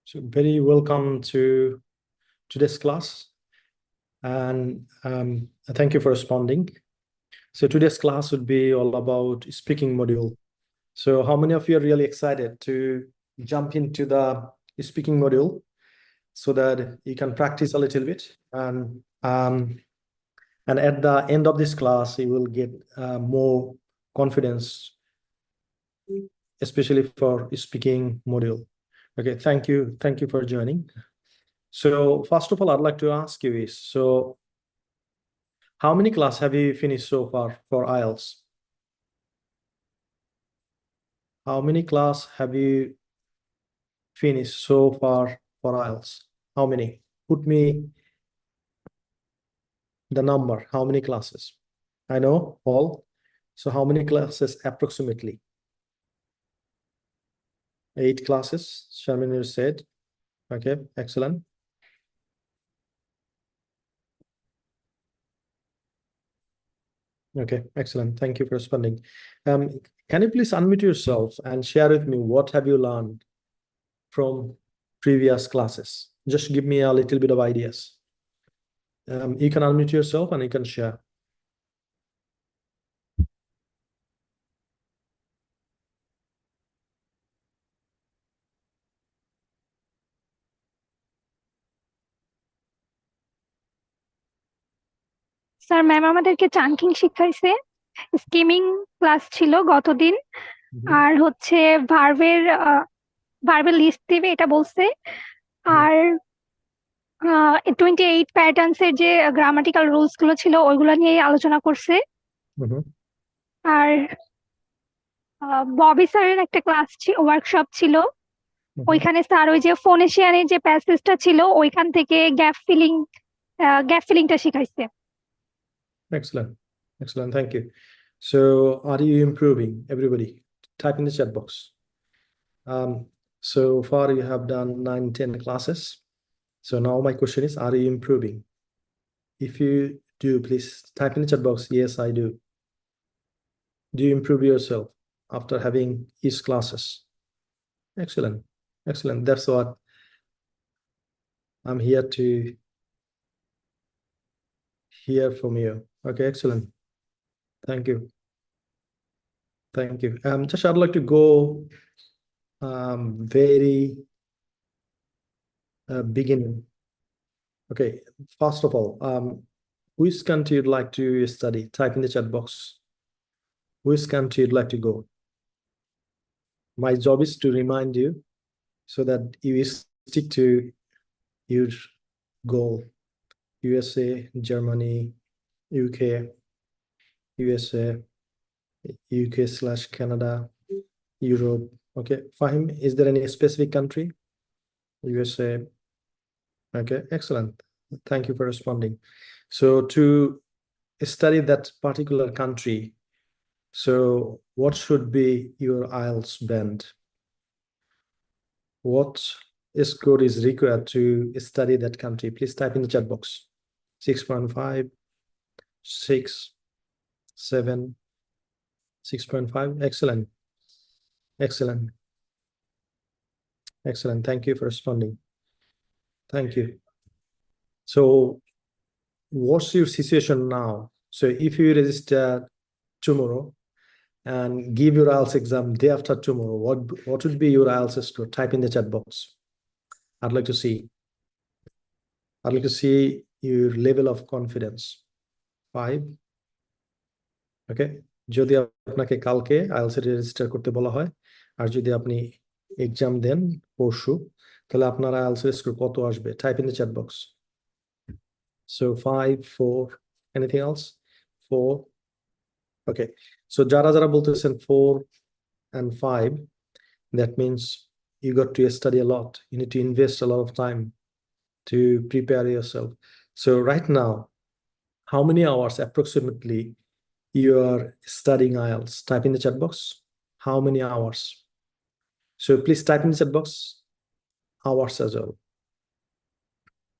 So very welcome to today's class, and thank you for responding. So today's class would be all about speaking module. So how many of you are really excited to jump into the speaking module so that you can practice a little bit, and at the end of this class you will get more confidence, especially for speaking module. Okay, thank you for joining. So first of all, I'd like to ask you is, so how many classes have you finished so far for IELTS? How many classes have you finished so far for IELTS? How many? Put me the number. How many classes? I know all. So how many classes approximately? 8 classes, Sharmin said. Okay, excellent. Okay, excellent. Thank you for responding. Can you please unmute yourself and share with me what have you learned from previous classes? Just give me a little bit of ideas. You can unmute yourself and you can share. Sir ma'am আমাদেরকে chunking শিখাইছে, skimming class ছিল গতদিন, আর হচ্ছে ভার্বের list দিবে এটা বলছে, আর 28 patterns এর যে গ্রামাটিক্যাল রুলস গুলো ছিল ওইগুলো নিয়ে আলোচনা করছে। আর ববি স্যারের একটা ক্লাস ওয়ার্কশপ ছিল, ওইখানে স্যার ওই যে ফোনেশিয়ানের যে প্যাসেজটা ছিল ওইখান থেকে গ্যাপ ফিলিংটা শিখাইছে। Excellent. Excellent. Thank you. So are you improving, everybody? Type in the chat box. So far you have done 9-10 classes. So now my question is, are you improving? If you do, please type in the chat box. Yes, I do. Do you improve yourself after having these classes? Excellent. Excellent. That's what I'm here to hear from you. Okay, excellent. Thank you. Thank you. Just I'd like to go very beginning. Okay, first of all, which country you'd like to study? Type in the chat box. Which country you'd like to go? My job is to remind you so that you stick to your goal. USA, Germany, UK, USA, UK/Canada, Europe. Okay, Fahim, is there any specific country? USA. Okay, excellent. Thank you for responding. So to study that particular country, so what should be your IELTS band? What score is required to study that country? Please type in the chat box. 6.5, 6, 7, 6.5. Excellent. Excellent. Excellent. Thank you for responding. Thank you. So what's your situation now? So if you register tomorrow and give your IELTS exam day after tomorrow, what would be your IELTS score? Type in the chat box. I'd like to see. I'd like to see your level of confidence. 5. Okay. যদি আপনাকে কালকে IELTS register করতে বলা হয় আর যদি আপনি exam দেন পরশু, তাহলে আপনার IELTS স্কোর কত আসবে? Type in the chat box. So 5, 4, anything else? 4. Okay. So যারা বলতেছেন 4 and 5, that means you got to study a lot. You need to invest a lot of time to prepare yourself. So right now, how many hours approximately you are studying IELTS? Type in the chat box. How many hours? So please type in the chat box hours as well.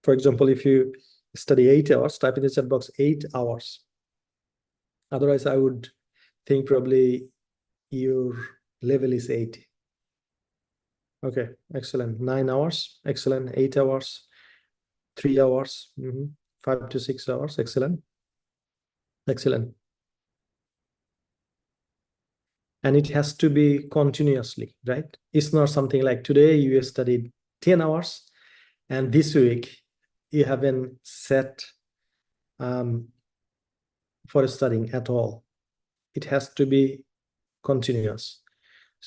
For example, if you study 8 hours, type in the chat box 8 hours. Otherwise, I would think probably your level is 8. Okay, excellent. 9 hours, excellent. 8 hours, 3 hours, 5 to 6 hours, excellent. Excellent. And it has to be continuously, right? It's not something like today you studied 10 hours and this week you haven't set for studying at all. It has to be continuous.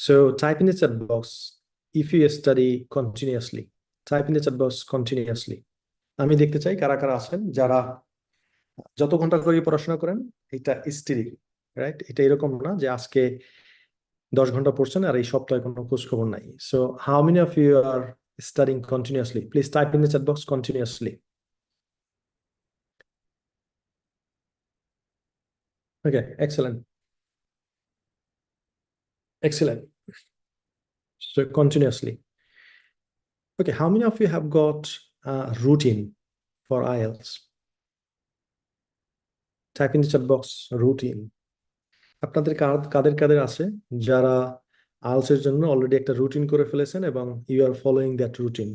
So type in the chat box if you study continuously. Type in the chat box continuously. আমি দেখতে চাই কারা কারা আছেন যারা যত ঘন্টা করে পড়াশোনা করেন এটা স্টিরি, রাইট? এটা এরকম না যে আজকে 10 ঘন্টা পড়ছেন আর এই সপ্তাহে কোনো খোঁজ খবর নাই। So how many of you are studying continuously? Please type in the chat box continuously. Okay, excellent. Excellent. So continuously. Okay, how many of you have got a routine for IELTS? Type in the chat box routine. আপনাদের কাদের কাদের আছে যারা IELTS এর জন্য already একটা routine করে ফেলেছেন এবং you are following that routine?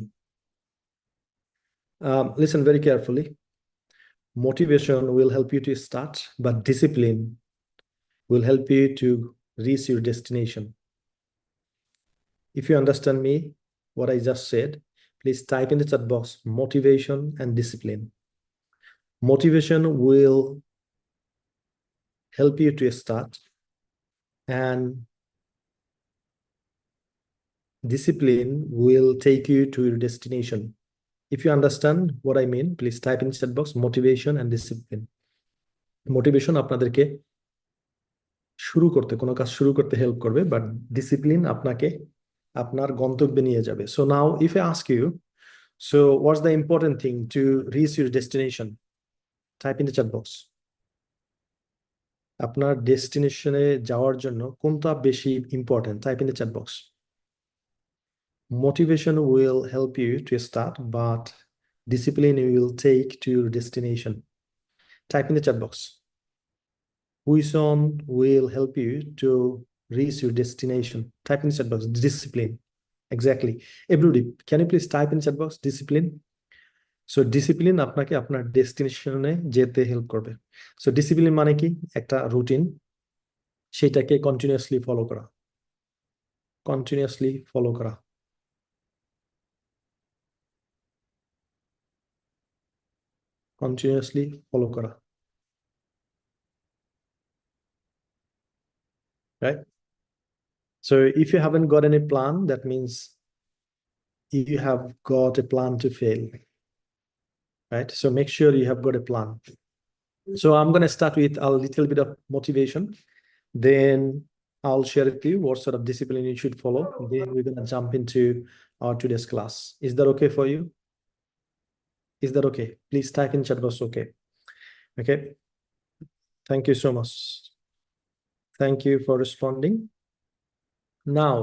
Listen very carefully. Motivation will help you to start, but discipline will help you to reach your destination. If you understand me, what I just said, please type in the chat box motivation and discipline. Motivation will help you to start, and discipline will take you to your destination. If you understand what I mean, please type in the chat box motivation and discipline. Motivation আপনাদেরকে শুরু করতে, কোনো কাজ শুরু করতে help করবে, but discipline আপনাকে আপনার গন্তব্যে নিয়ে যাবে। So now if I ask you, so what's the important thing to reach your destination? Type in the chat box. আপনার ডেস্টিনেশনে যাওয়ার জন্য কোনটা বেশি important? Type in the chat box. Motivation will help you to start, but discipline will take to your destination. Type in the chat box. Which one will help you to reach your destination? Type in the chat box. Discipline. Exactly. Everybody, can you please type in the chat box discipline? So discipline আপনাকে আপনার ডেস্টিনেশনে যেতে help করবে। So discipline মানে কি? একটা routine, সেটাকে continuously follow করা। Continuously follow করা। কন্টিনিউয়াসলি ফলো করা। Right? So if you haven't got any plan, that means you have got a plan to fail. Right? So make sure you have got a plan. So I'm going to start with a little bit of motivation. Then I'll share with you what sort of discipline you should follow. Then we're going to jump into our today's class. Is that okay for you? Is that okay? Please type in chat box okay. Okay. Thank you so much. Thank you for responding. Now,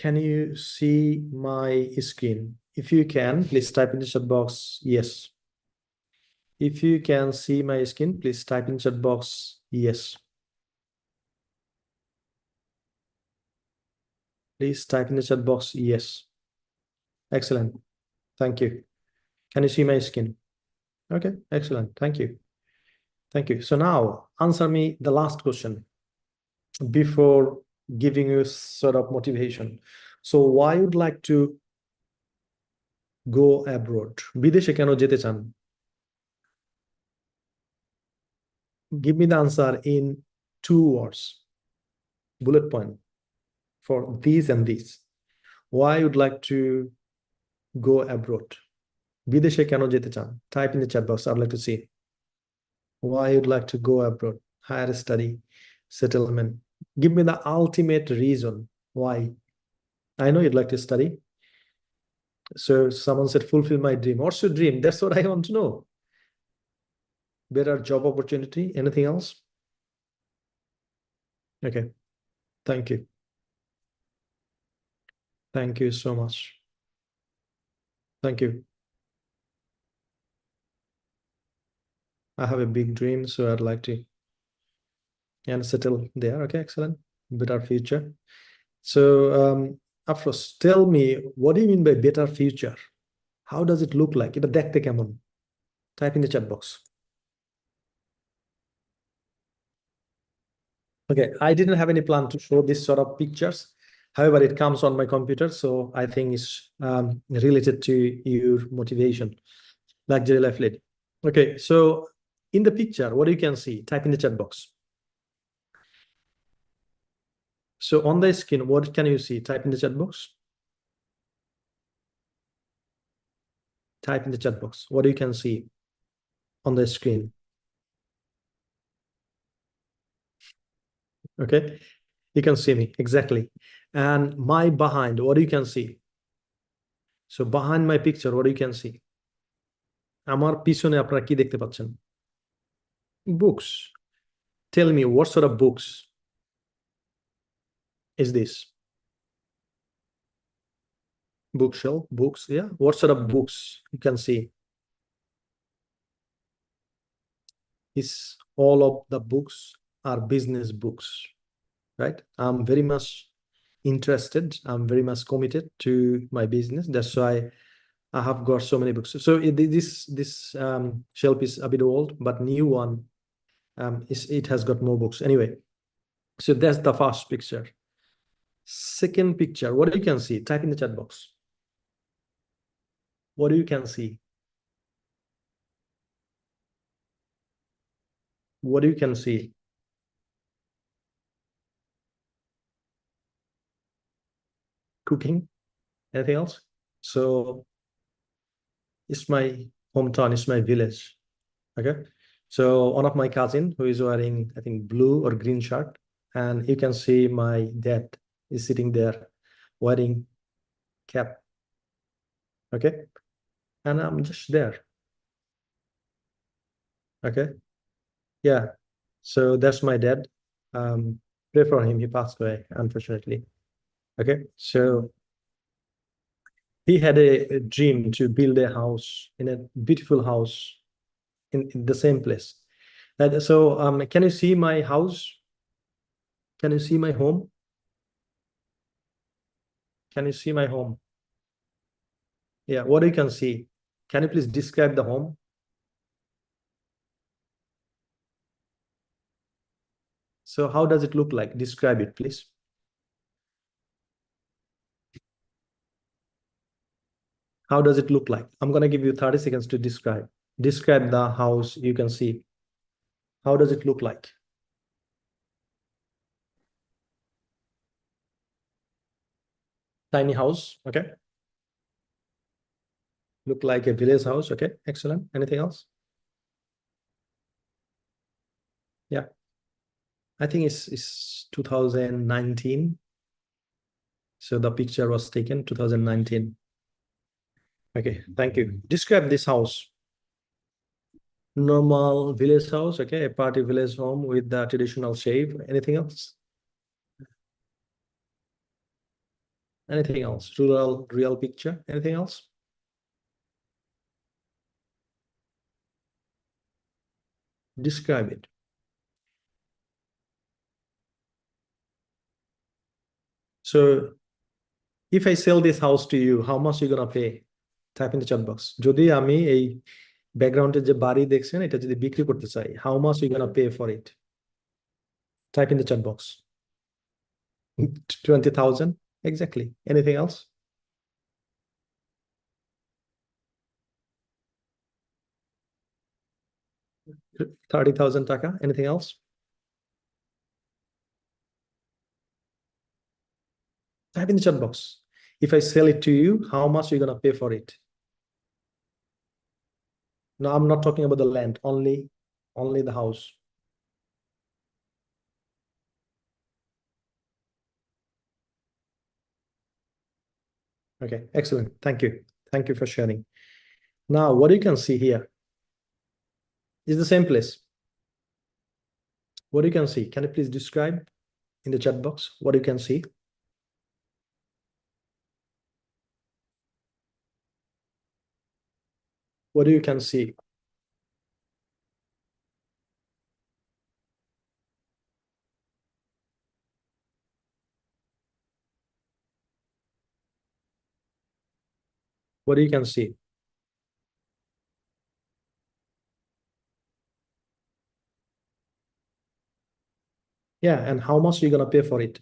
can you see my screen? If you can, please type in the chat box yes. If you can see my screen, please type in chat box yes. Please type in the chat box yes. Excellent. Thank you. Can you see my screen? Okay, excellent. Thank you. Thank you. So now answer me the last question before giving you sort of motivation. So why would like to go abroad? বিদেশে কেন যেতে চান? Give me the answer in 2 words. Bullet point for these and these. Why would like to go abroad? বিদেশে কেন যেতে চান? Type in the chat box. I'd like to see. Why you'd like to go abroad? Higher study, settlement. Give me the ultimate reason why. I know you'd like to study. So someone said, fulfill my dream. What's your dream? That's what I want to know. Better job opportunity. Anything else? Okay. Thank you. Thank you so much. Thank you. I have a big dream, so I'd like to and settle there. Okay, excellent. Better future. So Afros, tell me, what do you mean by better future? How does it look like? এটা দেখতে কেমন? Type in the chat box. Okay, I didn't have any plan to show this sort of pictures. However, it comes on my computer, so I think it's related to your motivation. Luxury life lady. Okay, so in the picture, what you can see, type in the chat box. So on the screen, what can you see? Type in the chat box. Type in the chat box. What you can see on the screen. Okay, you can see me exactly. And my behind, what you can see. So behind my picture, what you can see. আমার পিছনে আপনারা কি দেখতে পাচ্ছেন? Books. Tell me, what sort of books is this? Bookshelf, books, yeah. What sort of books you can see? Is all of the books are business books, right? I'm very much interested. I'm very much committed to my business. That's why I have got so many books. So this shelf is a bit old, but new one it has got more books. Anyway, so that's the first picture. Second picture, what you can see? Type in the chat box. What you can see? What you can see? Cooking? Anything else? So it's my hometown, it's my village. Okay. So one of my cousin who is wearing, I think, blue or green shirt, and you can see my dad is sitting there wearing cap. Okay. And I'm just there. Okay. Yeah. So that's my dad. Pray for him. He passed away, unfortunately. Okay. So he had a dream to build a house in a beautiful house in the same place. So can you see my house? Can you see my home? Can you see my home? Yeah, what you can see. Can you please describe the home? So how does it look like? Describe it, please. How does it look like? I'm going to give you 30 seconds to describe. Describe the house you can see. How does it look like? Tiny house, okay. Look like a village house, okay. Excellent. Anything else? Yeah. I think it's 2019. So the picture was taken 2019. Okay, thank you. Describe this house. Normal village house, okay, a party village home with the traditional shape. Anything else? Anything else? Rural, real picture. Anything else? Describe it. So if I sell this house to you, how much are you gonna pay? Type in the chat box. যদি আমি এই ব্যাকগ্রাউন্ডে যে বাড়ি দেখছেন এটা যদি বিক্রি করতে চাই, how much are you gonna pay for it? Type in the chat box. 20,000. Exactly. Anything else? 30,000 taka. Anything else? Type in the chat box. If I sell it to you, how much are you gonna pay for it? No, I'm not talking about the land, only the house. Okay, excellent. Thank you. Thank you for sharing. Now, what you can see here is the same place. What you can see, can you please describe in the chat box what you can see? What do you can see? What you can see? Yeah, and how much you gonna pay for it?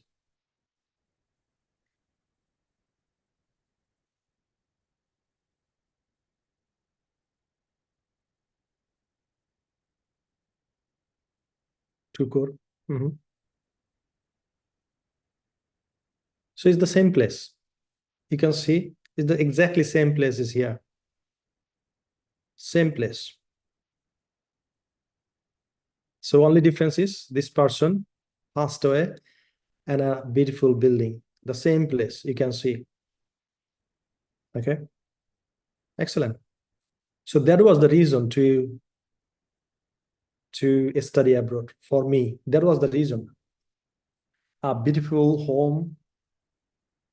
Two crore. Mhm. So it's the same place. You can see it's the exactly same place is here. Same place. So only difference is this person passed away and a beautiful building. The same place you can see. Okay. Excellent. So that was the reason to study abroad for me. That was the reason. A beautiful home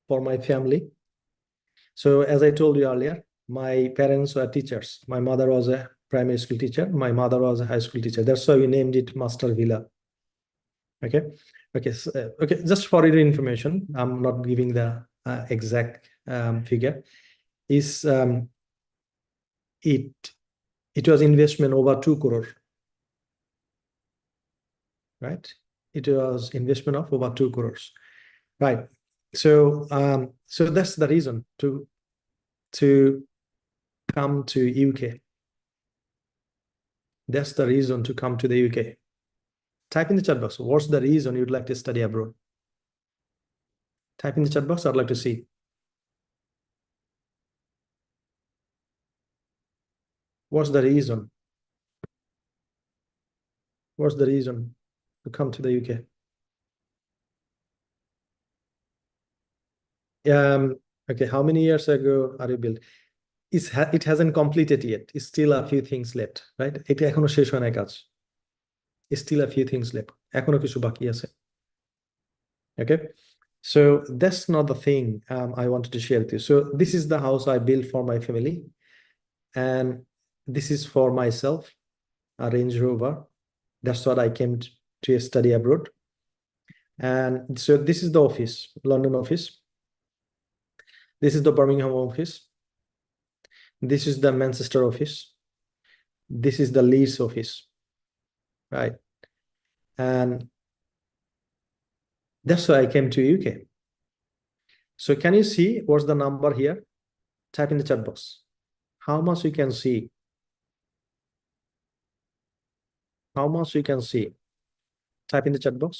for my family. So as I told you earlier, my parents were teachers. My mother was a primary school teacher. My mother was a high school teacher. That's why we named it Master Villa. Okay. Okay. So, okay. Just for your information, I'm not giving the exact figure. Is it it was investment over 2 crore, right? It was investment of over 2 crores, right? So that's the reason to come to UK. That's the reason to come to the UK. Type in the chat box. What's the reason you'd like to study abroad? Type in the chat box. I'd like to see. What's the reason? What's the reason to come to the UK? Okay, how many years ago are you built? It hasn't completed yet. It's still a few things left, right? এটা এখনো শেষ হয় নাই কাজ. It's still a few things left. এখনো কিছু বাকি আছে. Okay. So that's not the thing I wanted to share with you. So this is the house I built for my family. And this is for myself, a Range Rover. That's what I came to study abroad. And so this is the office, London office. This is the Birmingham office. This is the Manchester office. This is the Leeds office, right? And that's why I came to UK. So can you see what's the number here? Type in the chat box. How much you can see? How much you can see? Type in the chat box.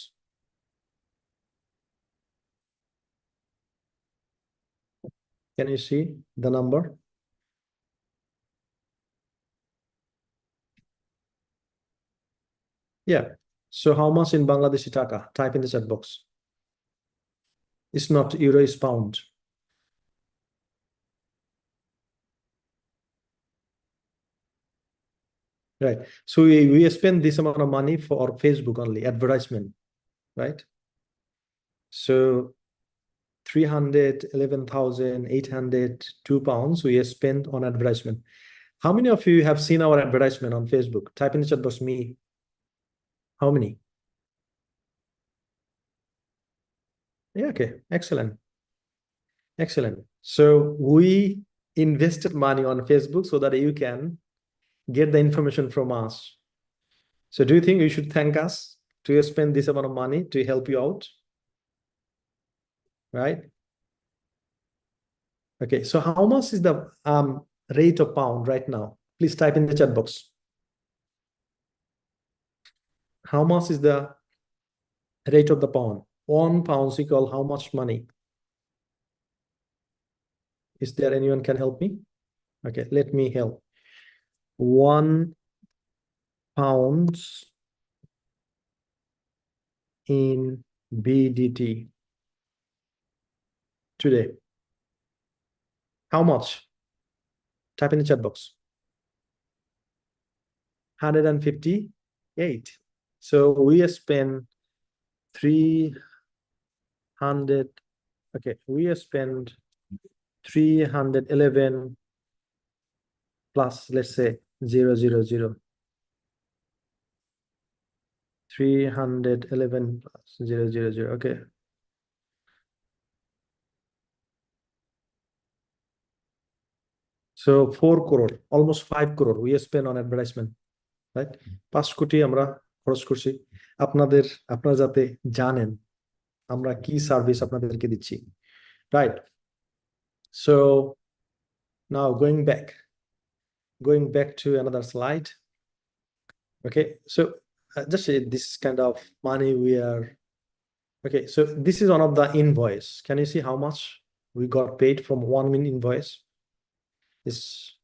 Can you see the number? Yeah. So how much in Bangladeshi taka? Type in the chat box. It's not euro, it's pound. Right. So we spend this amount of money for Facebook only, advertisement, right? So 311,802 pounds we spent on advertisement. How many of you have seen our advertisement on Facebook? Type in the chat box me. How many? Yeah, okay. Excellent. Excellent. So we invested money on Facebook so that you can get the information from us. So do you think you should thank us to spend this amount of money to help you out? Right? Okay, so how much is the rate of pound right now? Please type in the chat box. How much is the rate of the pound? £1 equal how much money? Is there anyone can help me? Okay, let me help. £1 in BDT today. How much? Type in the chat box. 158. So we spend 300. Okay, we spend 311 plus, let's say 000. 311 plus 000. Okay. . So 4 crore, almost 5 crore we spend on advertisement, right? 5 কোটি আমরা খরচ করছি আপনারা যাতে জানেন আমরা কি service আপনাদেরকে দিচ্ছি, right? So now going back to another slide. Okay, so just this kind of money we are. Okay, so this is one of the invoice. Can you see how much we got paid from 1 min invoice? Is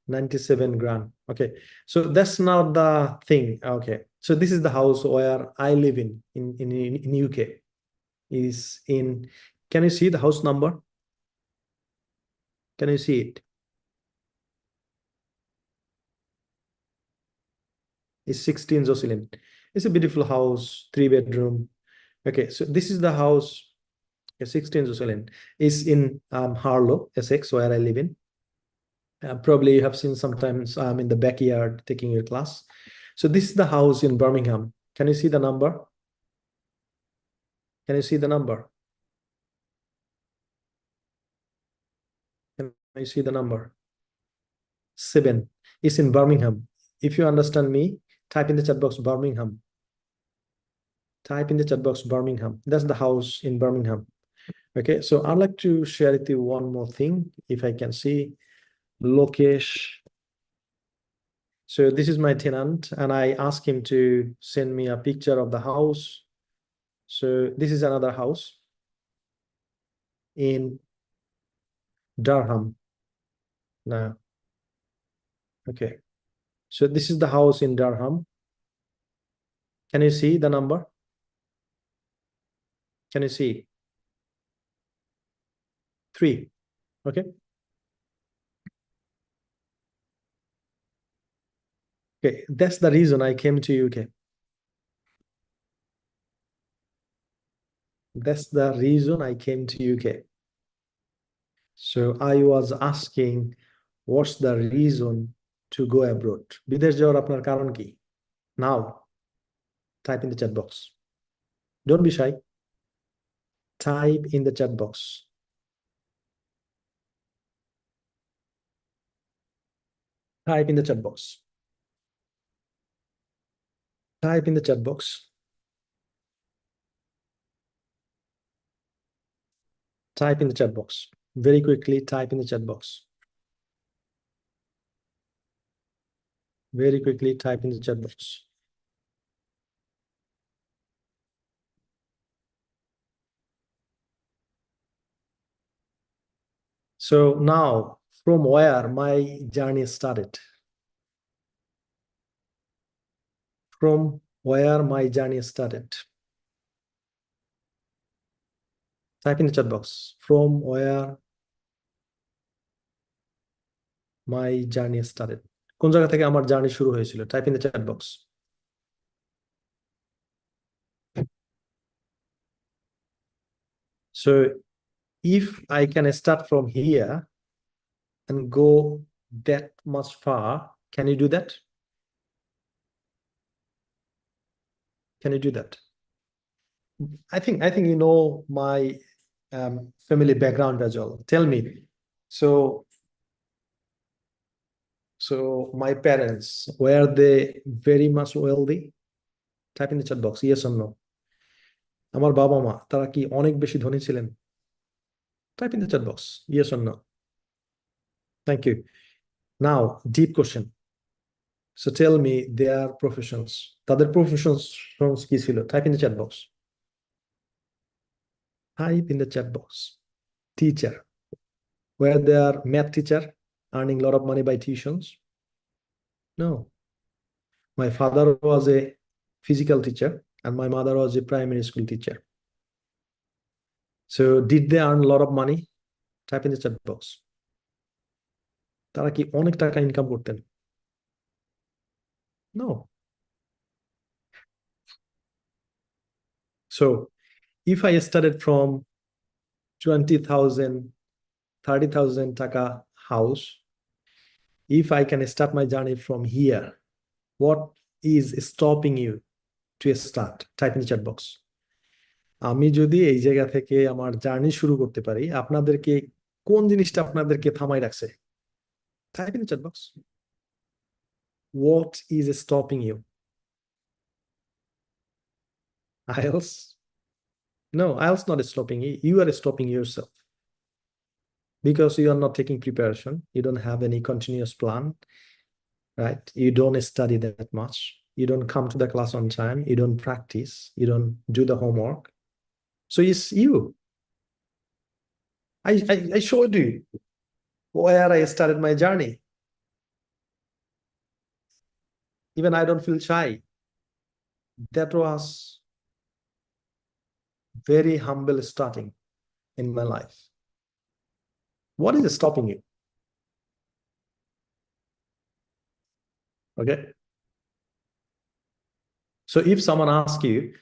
97 grand. Okay, so that's not the thing. Okay, so this is the house where I live in UK. Is in. Can you see the house number? Can you see it? It's 16 Jocelyn. It's a beautiful house, 3 bedroom. Okay, so this is the house. 16 Jocelyn is in Harlow, Essex, where I live in. Probably you have seen sometimes I'm in the backyard taking your class. So this is the house in Birmingham. Can you see the number? Can you see the number? Can you see the number? 7 is in Birmingham. If you understand me, type in the chat box Birmingham. Type in the chat box Birmingham. That's the house in Birmingham. Okay, so I'd like to share with you one more thing, if I can see. Lokesh. So this is my tenant, and I asked him to send me a picture of the house. So this is another house in Durham. Now, okay. So this is the house in Durham. Can you see the number? Can you see? 3. Okay. Okay, that's the reason I came to UK. That's the reason I came to UK. So I was asking, what's the reason to go abroad? বিদেশ যাওয়ার আপনার কারণ কি? Now, type in the chat box. Don't be shy. Type in the chat box. Type in the chat box. Type in the chat box. Type in the chat box. Very quickly, type in the chat box. Very quickly, type in the chat box. So now, from where my journey started? From where my journey started? Type in the chat box. From where my journey started. কোন জায়গা থেকে আমার journey শুরু হয়েছিল? Type in the chat box. So if I can start from here and go that much far, can you do that? Can you do that? I think you know my family background as well. Tell me. So my parents, were they very much wealthy? Type in the chat box, yes or no. আমার বাবা মা তারা কি অনেক বেশি ধনী ছিলেন? Type in the chat box, yes or no. Thank you. Now, deep question. So tell me their professions. তাদের professions কি ছিল? Type in the chat box. Type in the chat box. Teacher. Were they math teacher earning a lot of money by tuitions? No. My father was a physical teacher and my mother was a primary school teacher. So did they earn a lot of money? Type in the chat box. তারা কি অনেক টাকা income করতেন? No. So if I started from 20,000, 30,000 taka house, if I can start my journey from here, what is stopping you to start? Type in the chat box. আমি যদি এই জায়গা থেকে আমার জার্নি শুরু করতে পারি, আপনাদেরকে কোন জিনিসটা আপনাদেরকে থামাই রাখছে? Type in the chat box. What is stopping you? IELTS? No, IELTS not stopping you. You are stopping yourself because you are not taking preparation. You don't have any continuous plan, right? You don't study that much. You don't come to the class on time. You don't practice. You don't do the homework. So it's you. I showed you where I started my journey. Even I don't feel shy. That was very humble starting in my life. What is stopping you? Okay. So if someone asks you,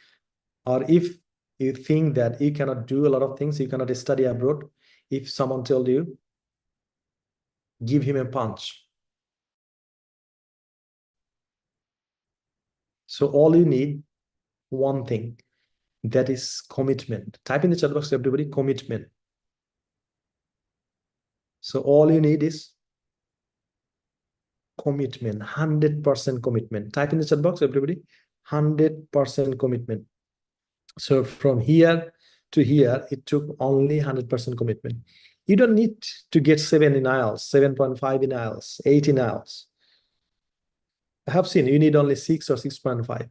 or if you think that you cannot do a lot of things, you cannot study abroad, if someone told you, give him a punch. So all you need, one thing, that is commitment. Type in the chat box, everybody, commitment. So all you need is commitment, 100% commitment. Type in the chat box, everybody, 100% commitment. So from here to here, it took only 100% commitment. You don't need to get 7 in IELTS, 7.5 in IELTS, 8 in IELTS. I have seen you need only 6 or 6.5.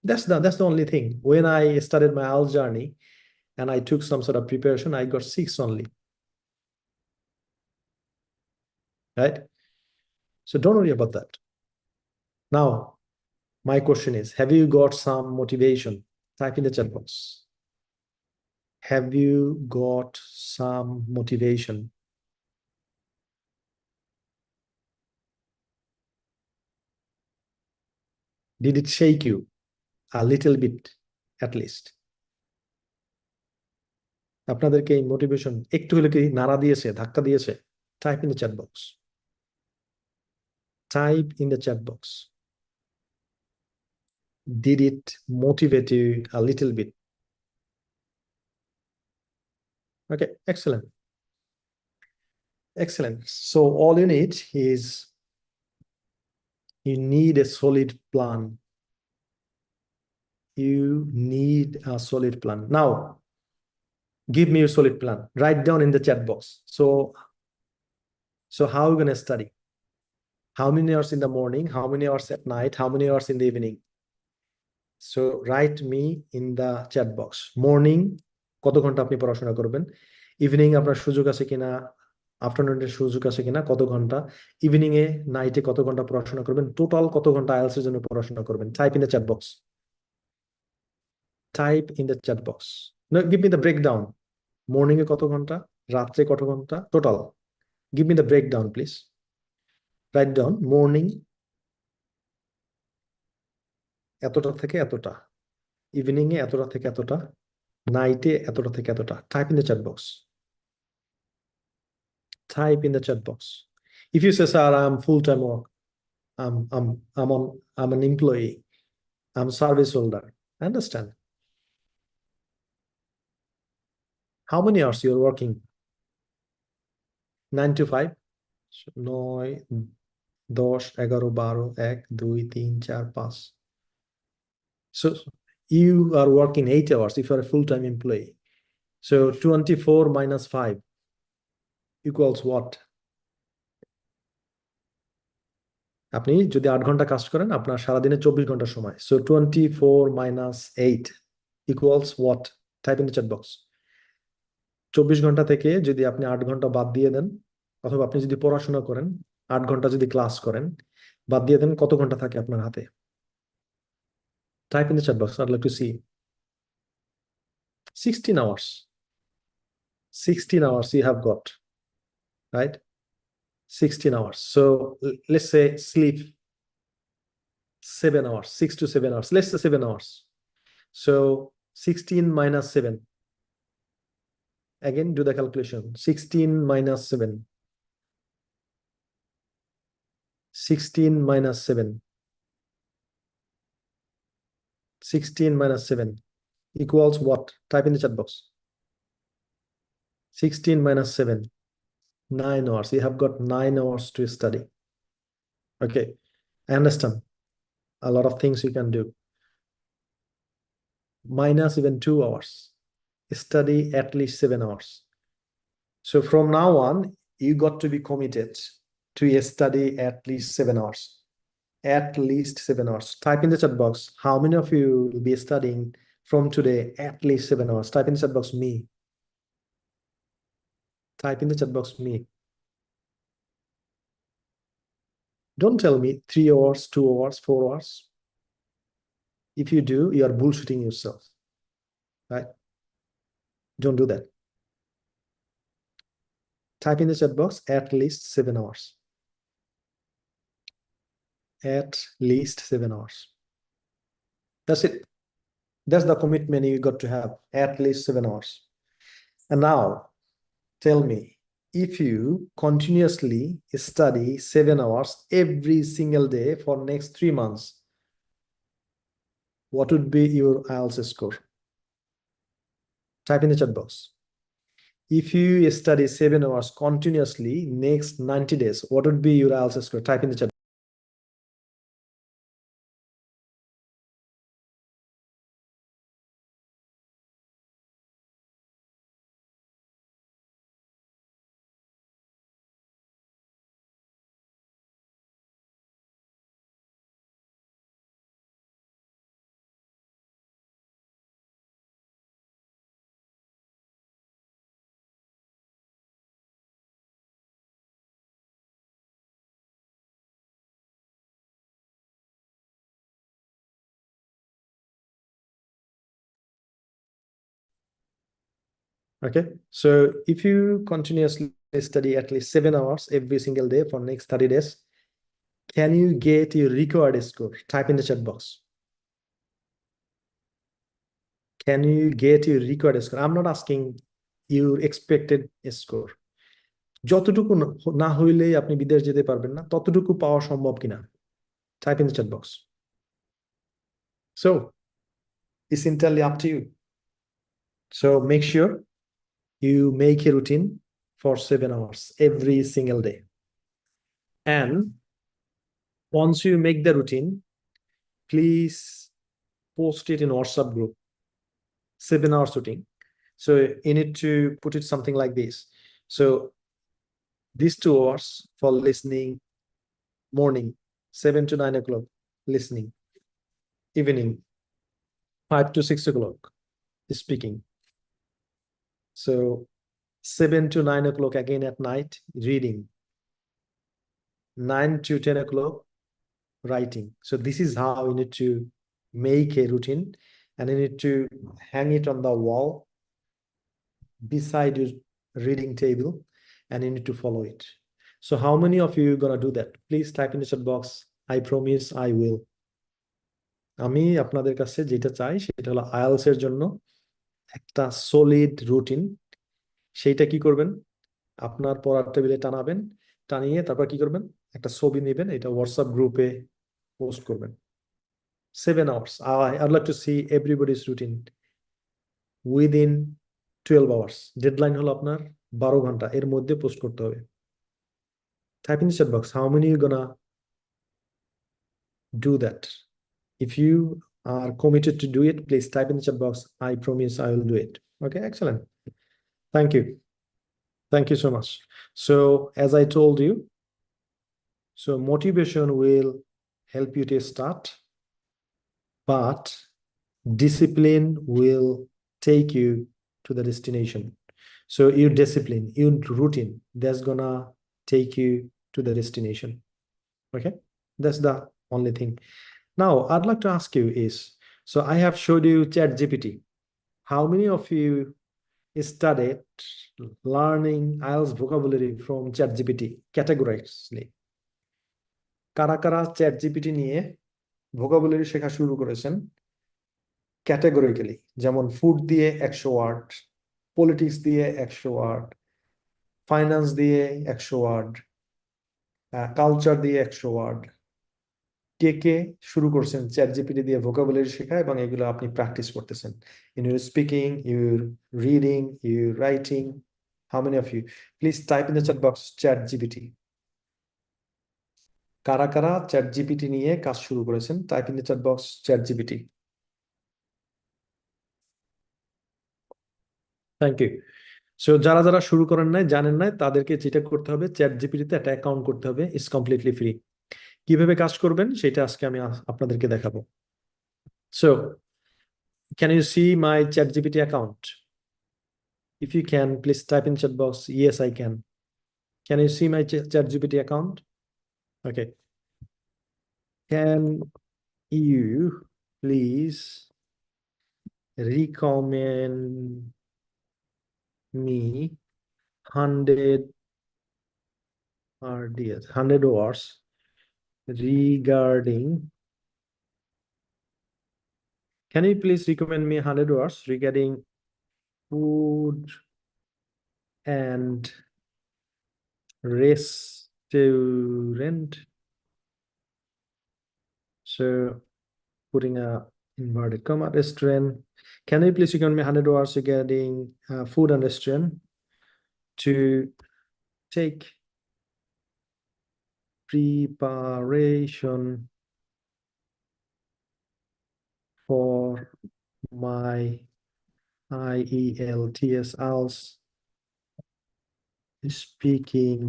That's the only thing. When I started my IELTS journey and I took some sort of preparation, I got 6 only. Right? So don't worry about that. Now, my question is, have you got some motivation? Type in the chat box. Have you got some motivation? Did it shake you a little bit, at least? আপনাদেরকে এই motivation একটু হলে কি নাড়া দিয়েছে, ধাক্কা দিয়েছে? Type in the chat box. Type in the chat box. Did it motivate you a little bit? Okay, excellent. Excellent. So all you need is you need a solid plan. You need a solid plan. Now, give me your solid plan. Write down in the chat box. So how are you going to study? How many hours in the morning? How many hours at night? How many hours in the evening? So write me in the chat box. Morning, কত ঘন্টা আপনি পড়াশোনা করবেন? Evening আপনার সুযোগ আছে কিনা? আফটারনুনের সুযোগ আছে কিনা? কত ঘন্টা? ইভিনিং এ, নাইটে কত ঘন্টা পড়াশোনা করবেন? টোটাল কত ঘন্টা আইএলটিএস এর জন্য পড়াশোনা করবেন? Type in the chat box. Type in the chat box. No, give me the breakdown. Morning এ কত ঘন্টা? রাত্রে কত ঘন্টা? Total. Give me the breakdown, please. Write down morning এতটা থেকে এতটা, ইভিনিং এ এতটা থেকে এতটা, নাইটে এতটা থেকে এতটা. Type in the chat box. Type in the chat box. If you say, sir, I'm full-time work, I'm an employee, I'm service holder. I understand. How many hours you're working? 9 to 5? 9, 10, 11, 12, 1, 2, 3, 4, 5. So you are working 8 hours if you're a full-time employee. So 24 minus 5 equals what? আপনি যদি 8 ঘন্টা কাজ করেন, আপনার সারাদিনে 24 ঘন্টা সময়. So 24 minus 8 equals what? Type in the chat box. 24 ঘন্টা থেকে যদি আপনি 8 ঘন্টা বাদ দিয়ে দেন, অথবা আপনি যদি পড়াশোনা করেন, 8 ঘন্টা যদি ক্লাস করেন, বাদ দিয়ে দেন, কত ঘন্টা থাকে আপনার হাতে? Type in the chat box. I'd like to see. 16 hours. 16 hours you have got, right? 16 hours. So let's say sleep 7 hours, 6 to 7 hours. Let's say 7 hours. So 16 minus 7. Again, do the calculation. 16 minus 7. 16 minus 7. 16 minus 7 equals what? Type in the chat box. 16 minus 7 9 hours. You have got 9 hours to study. Okay, I understand. A lot of things you can do. Minus even 2 hours. Study at least 7 hours. So from now on, you got to be committed to a study at least 7 hours. At least 7 hours. Type in the chat box. How many of you will be studying from today at least 7 hours? Type in the chat box me. Type in the chat box me. Don't tell me 3 hours, 2 hours, 4 hours. If you do, you are bullshitting yourself, right? Don't do that. Type in the chat box at least 7 hours. At least 7 hours. That's it. That's the commitment you got to have. At least 7 hours. And now, tell me, if you continuously study 7 hours every single day for next 3 months, what would be your IELTS score? Type in the chat box. If you study 7 hours continuously next 90 days, what would be your IELTS score? Type in the chat. Okay, so if you continuously study at least 7 hours every single day for next 30 days, can you get your required score? Type in the chat box. Can you get your required score? I'm not asking your expected score. যতটুকু না হইলে আপনি বিদেশ যেতে পারবেন না, ততটুকু পাওয়া সম্ভব কিনা? Type in the chat box. So it's entirely up to you. So make sure you make a routine for 7 hours every single day. And once you make the routine, please post it in WhatsApp group. 7 hours routine. So you need to put it something like this. So these 2 hours for listening, morning 7 to 9 o'clock listening, evening 5 to 6 o'clock speaking. So 7 to 9 o'clock again at night reading, 9 to 10 o'clock writing. So this is how you need to make a routine, and you need to hang it on the wall beside your reading table, and you need to follow it. So how many of you are gonna do that? Please type in the chat box. I promise I will. আমি আপনাদের কাছে যেটা চাই সেটা হলো IELTS এর জন্য একটা সলিড রুটিন। সেইটা কি করবেন? আপনার পড়ার টেবিলে টানাবেন, টানিয়ে তারপর কি করবেন? একটা ছবি নেবেন, এটা হোয়াটসঅ্যাপ গ্রুপে পোস্ট করবেন। 7 hours. I'd like to see everybody's routine within 12 hours. Deadline হলো আপনার 12 ঘন্টা, এর মধ্যে পোস্ট করতে হবে। Type in the chat box. How many are gonna do that? If you are committed to do it, please type in the chat box. I promise I will do it. Okay, excellent. Thank you. Thank you so much. So as I told you, so motivation will help you to start, but discipline will take you to the destination. So your discipline, your routine, that's gonna take you to the destination. Okay, that's the only thing. Now I'd like to ask you is, so I have showed you ChatGPT. How many of you studied learning IELTS vocabulary from ChatGPT categorically? কারা কারা ChatGPT নিয়ে vocabulary শেখা শুরু করেছেন categorically? যেমন food দিয়ে 100 word, politics দিয়ে 100 word, finance দিয়ে 100 ওয়ার্ড, কালচার দিয়ে 100 ওয়ার্ড। কে কে শুরু করছেন চ্যাটজিপিটি দিয়ে ভোকাবুলারি শেখা, এবং এগুলো আপনি প্র্যাকটিস করতেছেন in your speaking, your reading, your writing, How many of you? Please type in the chat box chat GPT. কারা কারা চ্যাট জিপিটি নিয়ে কাজ শুরু করেছেন? Type in the chat box chat GPT. Thank you. So যারা যারা শুরু করেন নাই, জানেন নাই, তাদেরকে যেটা করতে হবে, চ্যাট জিপিটিতে একটা অ্যাকাউন্ট করতে হবে। It's completely free. কিভাবে কাজ করবেন সেটা আজকে আমি আপনাদেরকে দেখাবো। So can you see my chat GPT account? If you can, please type in chat box yes I can. Can you see my chat GPT account? Okay, can you please recommend me 100 RDS, 100 words regarding. Can you please recommend me 100 words regarding food and restaurant? So putting a inverted comma, restaurant. Can you please recommend me 100 words regarding food and restaurant to take preparation for my IELTS speaking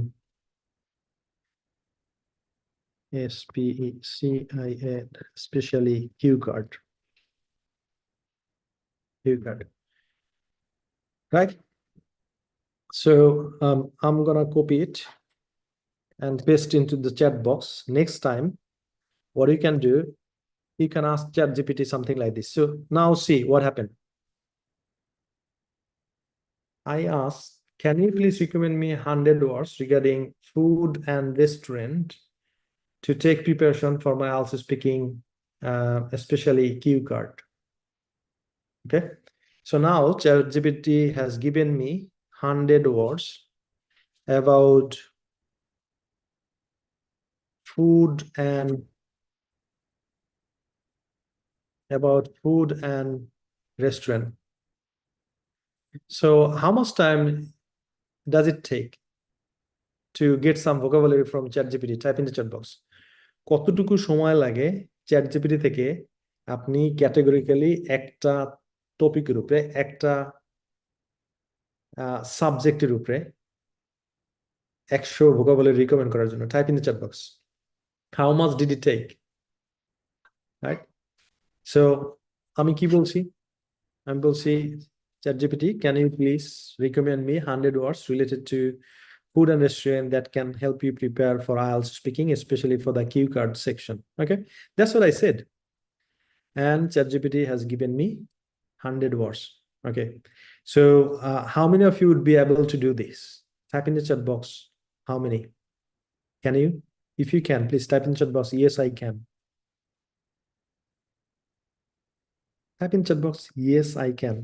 SPECIA, especially Q-card. Right? So I'm gonna copy it and paste into the chat box. Next time, what you can do, you can ask ChatGPT something like this. So now see what happened. I asked, can you please recommend me 100 words regarding food and restaurant to take preparation for my IELTS speaking, especially Q-card. Okay, so now ChatGPT has given me 100 words about food and restaurant. So how much time does it take to get some vocabulary from ChatGPT? Type in the chat box. কতটুকু সময় লাগে ChatGPT থেকে আপনি categorically একটা টপিকের উপরে, একটা সাবজেক্টের উপরে 100 vocabulary রিকমেন্ড করার জন্য? Type in the chat box. How much did it take? Right? So আমি কি বলছি? আমি বলছি, ChatGPT, can you please recommend me 100 words related to food and restaurant that can help you prepare for IELTS speaking, especially for the cue card section. Okay, that's what I said. And ChatGPT has given me 100 words. Okay, so how many of you would be able to do this? Type in the chat box. How many? Can you? If you can, please type in the chat box. Yes, I can. Type in chat box. Yes, I can.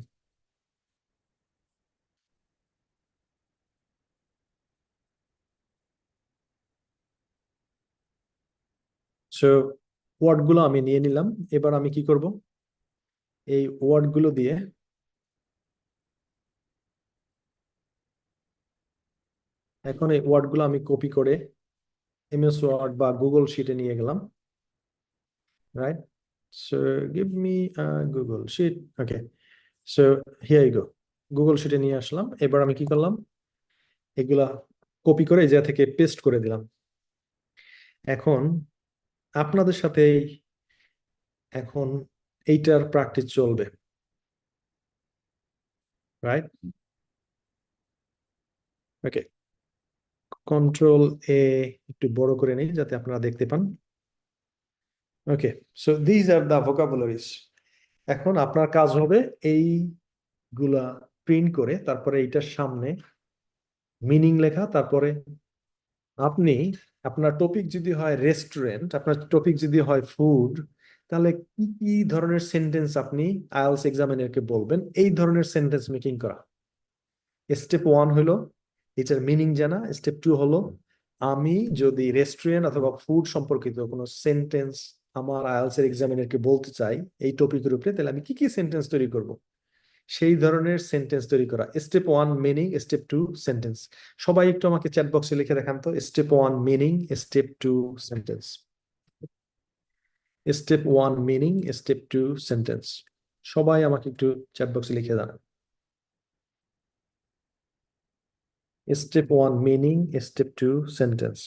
So word গুলো আমি নিয়ে নিলাম। এবার আমি কি করব? এই word গুলো দিয়ে এখন এই ওয়ার্ড গুলো আমি কপি করে এমএস ওয়ার্ড বা গুগল শিটে নিয়ে গেলাম। Right? So give me Google sheet. Okay, so here you go. Google শিটে নিয়ে আসলাম। এবার আমি কি করলাম? এগুলা কপি করে এই জায়গা থেকে পেস্ট করে দিলাম। এখন আপনাদের সাথে এখন এইটার প্র্যাকটিস চলবে। রাইট? ওকে, কন্ট্রোল এ একটু বড় করে নিই যাতে আপনারা দেখতে পান। Okay, so these are the vocabularies. এখন আপনার কাজ হবে এইগুলা প্রিন্ট করে তারপরে এইটার সামনে মিনিং লেখা। তারপরে আপনি আপনার টপিক যদি হয় রেস্টুরেন্ট, আপনার টপিক যদি হয় ফুড, তাহলে কি কি ধরনের সেন্টেন্স আপনি আইএলটিএস এক্সামিনারকে বলবেন, এই ধরনের সেন্টেন্স মেকিং করা। স্টেপ 1 হলো এটার মিনিং জানা। স্টেপ 2 হলো আমি যদি রেস্টুরেন্ট অথবা ফুড সম্পর্কিত কোনো সেন্টেন্স আমার আইএলটিএস এর এক্সামিনারকে বলতে চাই এই টপিকের উপরে, তাহলে আমি কি কি সেন্টেন্স তৈরি করব। সেই ধরনের সেন্টেন্স তৈরি করা। Step 1 meaning, step 2 sentence. সবাই একটু আমাকে চ্যাট বক্সে লিখে দেখান তো, step 1 meaning, step 2 sentence. Step 1 meaning, step 2 sentence. সবাই আমাকে একটু চ্যাট বক্সে লিখে জানান। Step 1 meaning, step 2 sentence.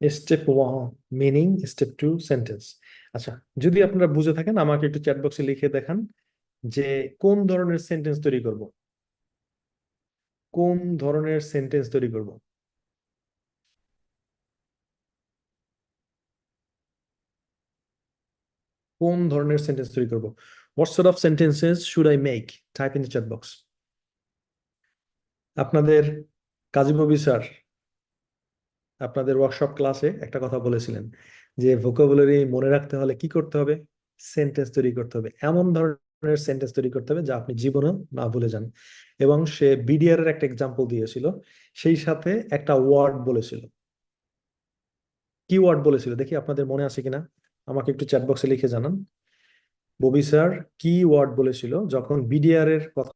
Step 1 meaning, step 2 sentence. আচ্ছা, যদি আপনারা বুঝে থাকেন আমাকে একটু চ্যাট বক্সে লিখে দেখান যে কোন ধরনের সেন্টেন্স তৈরি করব, কোন ধরনের সেন্টেন্স তৈরি করব। কোন ধরনের সেন্টেন্স তৈরি করব? What sort of sentences should I make? Type in the chat box. আপনাদের কাজী মবি স্যার আপনাদের ওয়ার্কশপ ক্লাসে একটা কথা বলেছিলেন যে ভোকাবুলারি মনে রাখতে হলে কি করতে হবে? সেন্টেন্স তৈরি করতে হবে, এমন ধরনের সেন্টেন্স তৈরি করতে হবে যা আপনি জীবনে না ভুলে যান। এবং সে বিডিআর এর একটা এক্সাম্পল দিয়েছিল, সেই সাথে একটা ওয়ার্ড বলেছিল। কি ওয়ার্ড বলেছিল দেখি আপনাদের মনে আছে কিনা, আমাকে একটু চ্যাট বক্সে লিখে জানান। ববি স্যার কি ওয়ার্ড বলেছিল যখন বিডিআর এর কথা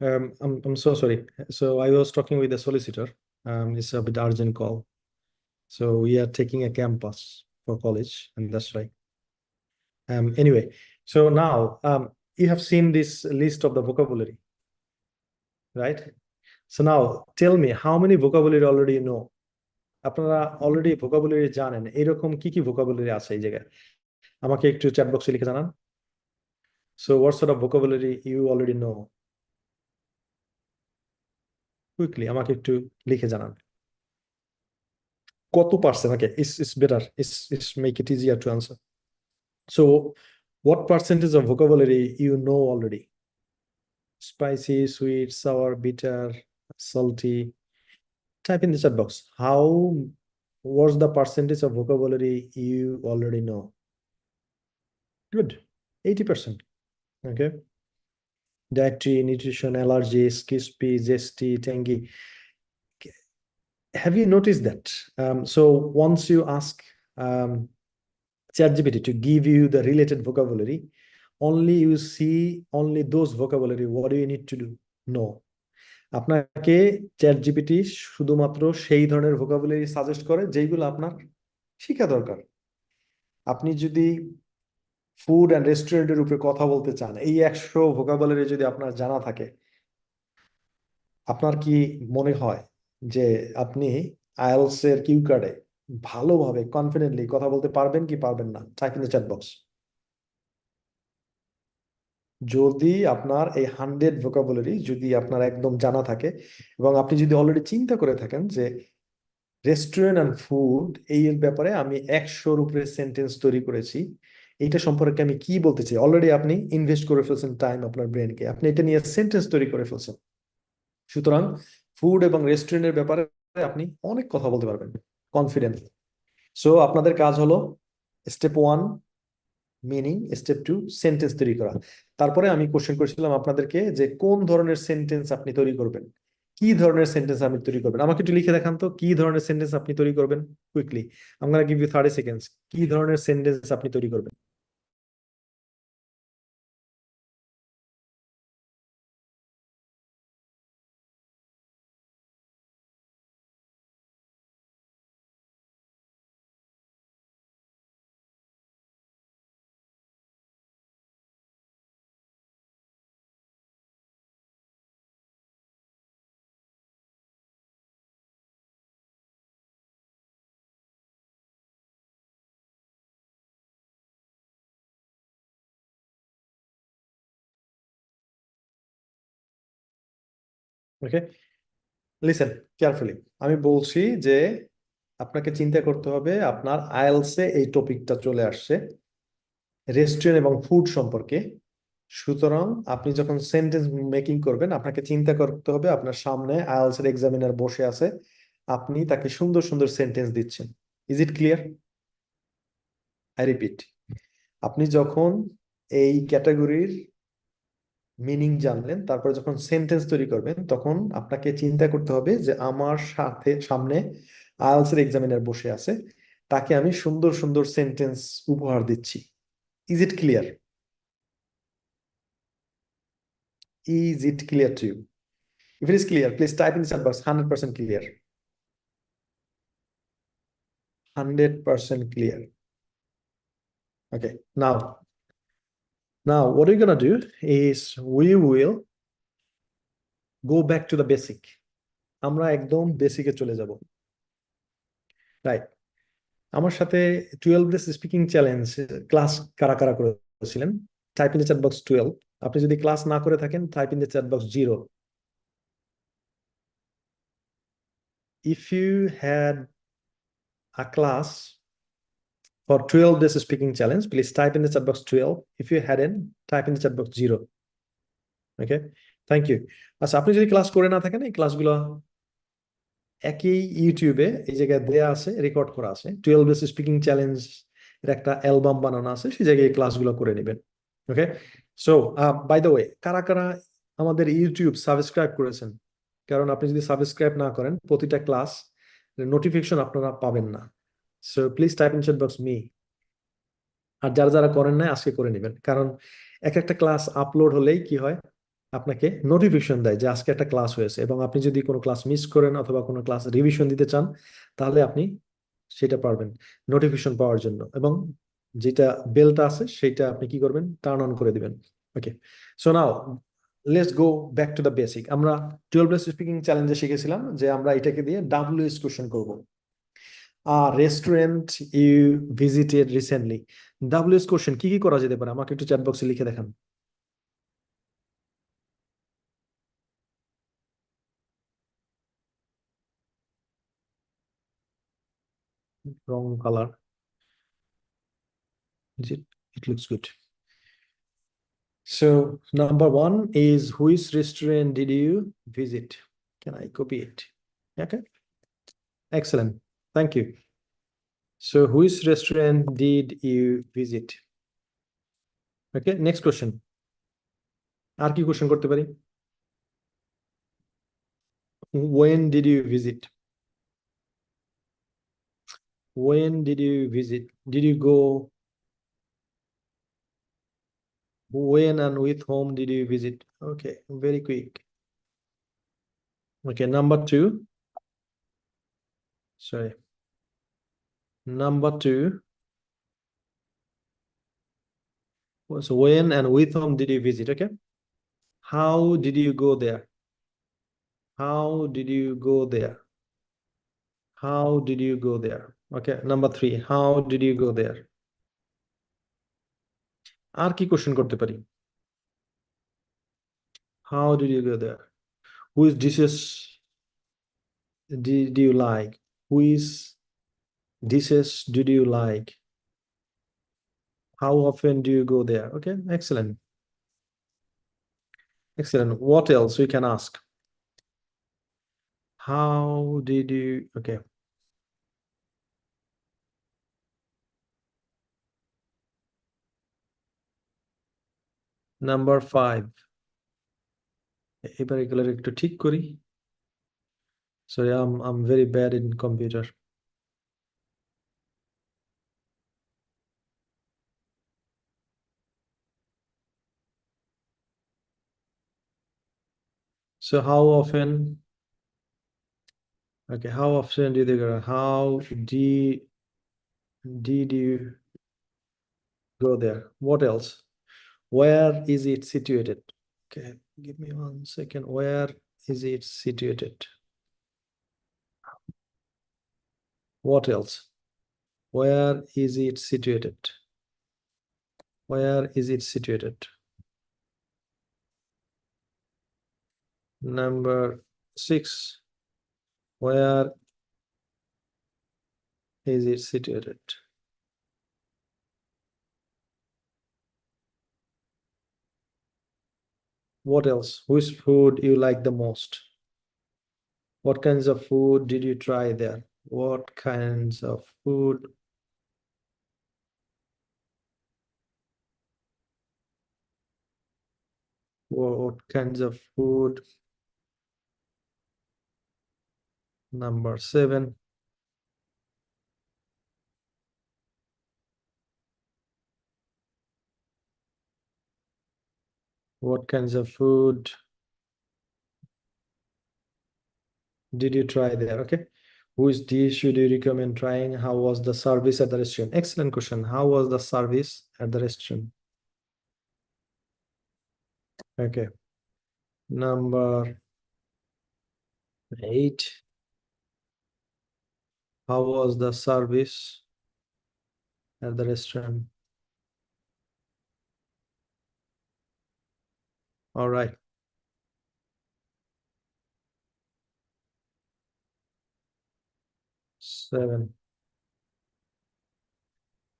I'm so sorry. So I was talking with the solicitor. It's a bit urgent call. So we are taking a campus for college, and that's right. Anyway, so now you have seen this list of the vocabulary, right? So now tell me how many vocabulary already you know. আপনারা already vocabulary জানেন এরকম কি কি vocabulary আছে এই জায়গায় আমাকে একটু চ্যাট বক্সে লিখে জানান so what sort of vocabulary you already know quickly আমাকে একটু লিখে জানান কত percent okay it's better it's make it easier to answer so what percentage of vocabulary you know already spicy sweet sour bitter salty type in the chat box how what's the percentage of vocabulary you already know good 80%. Okay, dietary nutrition allergies crispy zesty tangy have you noticed that so once you ask ChatGPT to give you the related vocabulary only you see only those vocabulary what do you need to do no আপনাকে chat GPT শুধুমাত্র সেই ধরনের vocabulary suggest করে যেগুলো আপনার শিখা দরকার আপনি যদি ফুড অ্যান্ড রেস্টুরেন্টের উপরে কথা বলতে চান এই 100 ভোকাবুলারি যদি আপনার জানা থাকে আপনার কি মনে হয় যে আপনি আইএলটিএস এর কিউ কার্ডে ভালোভাবে কনফিডেন্টলি কথা বলতে পারবেন কি পারবেন না type in the chat box যদি আপনার এই 100 ভোকাবুলারি যদি আপনার একদম জানা থাকে এবং আপনি যদি অলরেডি চিন্তা করে থাকেন যে রেস্টুরেন্ট অ্যান্ড ফুড এই ব্যাপারে আমি 100-র উপরে সেন্টেন্স তৈরি করেছি এইটা সম্পর্কে আমি কি বলতে চাই অলরেডি আপনি ইনভেস্ট করে ফেলছেন টাইম আপনার ব্রেনকে আপনি এটা নিয়ে সেন্টেন্স তৈরি করে ফেলছেন সুতরাং ফুড এবং রেস্টুরেন্টের ব্যাপারে আপনি অনেক কথা বলতে পারবেন কনফিডেন্টলি সো আপনাদের কাজ হলো স্টেপ 1 মিনিং স্টেপ 2 সেন্টেন্স তৈরি করা তারপরে আমি কোশ্চেন করেছিলাম আপনাদেরকে যে কোন ধরনের সেন্টেন্স আপনি তৈরি করবেন কি ধরনের সেন্টেন্স আপনি তৈরি করবেন আমাকে একটু লিখে দেখান তো কি ধরনের সেন্টেন্স আপনি তৈরি করবেন quickly I am gonna give you 30 seconds কি ধরনের সেন্টেন্স আপনি তৈরি করবেন ওকে লিসেন কেয়ারফুলি আমি বলছি যে আপনাকে চিন্তা করতে হবে আপনার আইএলটিএস এ এই টপিকটা চলে আসছে রেস্টুরেন্ট এবং ফুড সম্পর্কে সুতরাং আপনি যখন সেন্টেন্স মেকিং করবেন আপনাকে চিন্তা করতে হবে আপনার সামনে আইএলটিএস এর এক্সামিনার বসে আছে আপনি তাকে সুন্দর সুন্দর সেন্টেন্স দিচ্ছেন is it clear I repeat আপনি যখন এই ক্যাটাগরির মিনিং জানলেন তারপরে যখন সেন্টেন্স তৈরি করবেন তখন আপনাকে চিন্তা করতে হবে যে আমার সাথে সামনে আইএলটিএস এর এক্সামিনার বসে আছে তাকে আমি সুন্দর সুন্দর সেন্টেন্স উপহার দিচ্ছি is it clear is it clear to you if it is clear please type in the chat box 100% clear 100% clear okay now what we're gonna do is we will go back to the basic আমরা একদম বেসিকে চলে যাব right আমার সাথে 12 days speaking challenge class কারা কারা করেছিলেন type in the chat box 12 আপনি যদি ক্লাস না করে থাকেন type in the chat box 0 if you had a class for 12 days speaking challenge please type in the chat box 12 if you hadn't type in the chat box 0 okay thank you আচ্ছা আপনি যদি class করে না থাকেন এই ক্লাসগুলো একই ইউটিউবে এই জায়গায় দেয়া আছে রেকর্ড করা আছে 12 days স্পিকিং চ্যালেঞ্জ এর একটা অ্যালবাম বানানো আছে সেই জায়গায় এই ক্লাসগুলো করে নেবেন okay so by the way কারা কারা আমাদের ইউটিউব সাবস্ক্রাইব করেছেন কারণ আপনি যদি সাবস্ক্রাইব না করেন প্রতিটা ক্লাস নোটিফিকেশন আপনারা পাবেন না so please type in chat box me আর যারা যারা করেন না আজকে করে নেবেন কারণ এক একটা ক্লাস আপলোড হলেই কি হয় আপনাকে নোটিফিকেশন দেয় যে আজকে একটা ক্লাস হয়েছে, এবং আপনি যদি কোনো ক্লাস মিস করেন অথবা কোনো ক্লাস রিভিশন দিতে চান, তাহলে আপনি সেটা পারবেন নোটিফিকেশন পাওয়ার জন্য। এবং যেটা বেলটা আছে সেটা আপনি কি করবেন, টার্ন অন করে দিবেন। Okay, so now let's go back to the basic. আমরা 12 স্পিকিং চ্যালেঞ্জে শিখেছিলাম যে আমরা এটাকে দিয়ে ডাব্লিউএস কোশ্চেন করব। Restaurant you visited recently, WS question কি কি করা যেতে পারে আমাকে একটু চ্যাট বক্সে লিখে দেখান। Wrong color. Is it? It looks good. So number one is, which restaurant did you visit? Can I copy it? Okay. Excellent. Thank you. So which restaurant did you visit? Okay. Next question. আর কি question করতে পারি? When did you visit? When did you visit? Did you go? When and with whom did you visit? Okay, very quick. Okay, number two. Sorry. Number two was, when and with whom did you visit? Okay. How did you go there? How did you go there? How did you go there? Okay, number three. How did you go there? আর কি question করতে পারি? How did you go there? Which dishes did you like? Which dishes did you like? How often do you go there? Okay, excellent. Excellent. What else we can ask? How did you, okay. Number five. এবার এগুলোর একটু ঠিক করি। Sorry, I'm very bad in computer. So how often, okay, how often did you go? How did you go there? What else? Where is it situated? Okay, give me 1 second. Where is it situated? What else? Where is it situated? Where is it situated? Number six. Where is it situated? What else? Which food you like the most? What kinds of food did you try there? What kinds of food? What kinds of food? Number seven. What kinds of food did you try there? Okay. Which dish should you recommend trying? How was the service at the restaurant? Excellent question. How was the service at the restaurant? Okay. Number 8. How was the service at the restaurant? All right. Seven.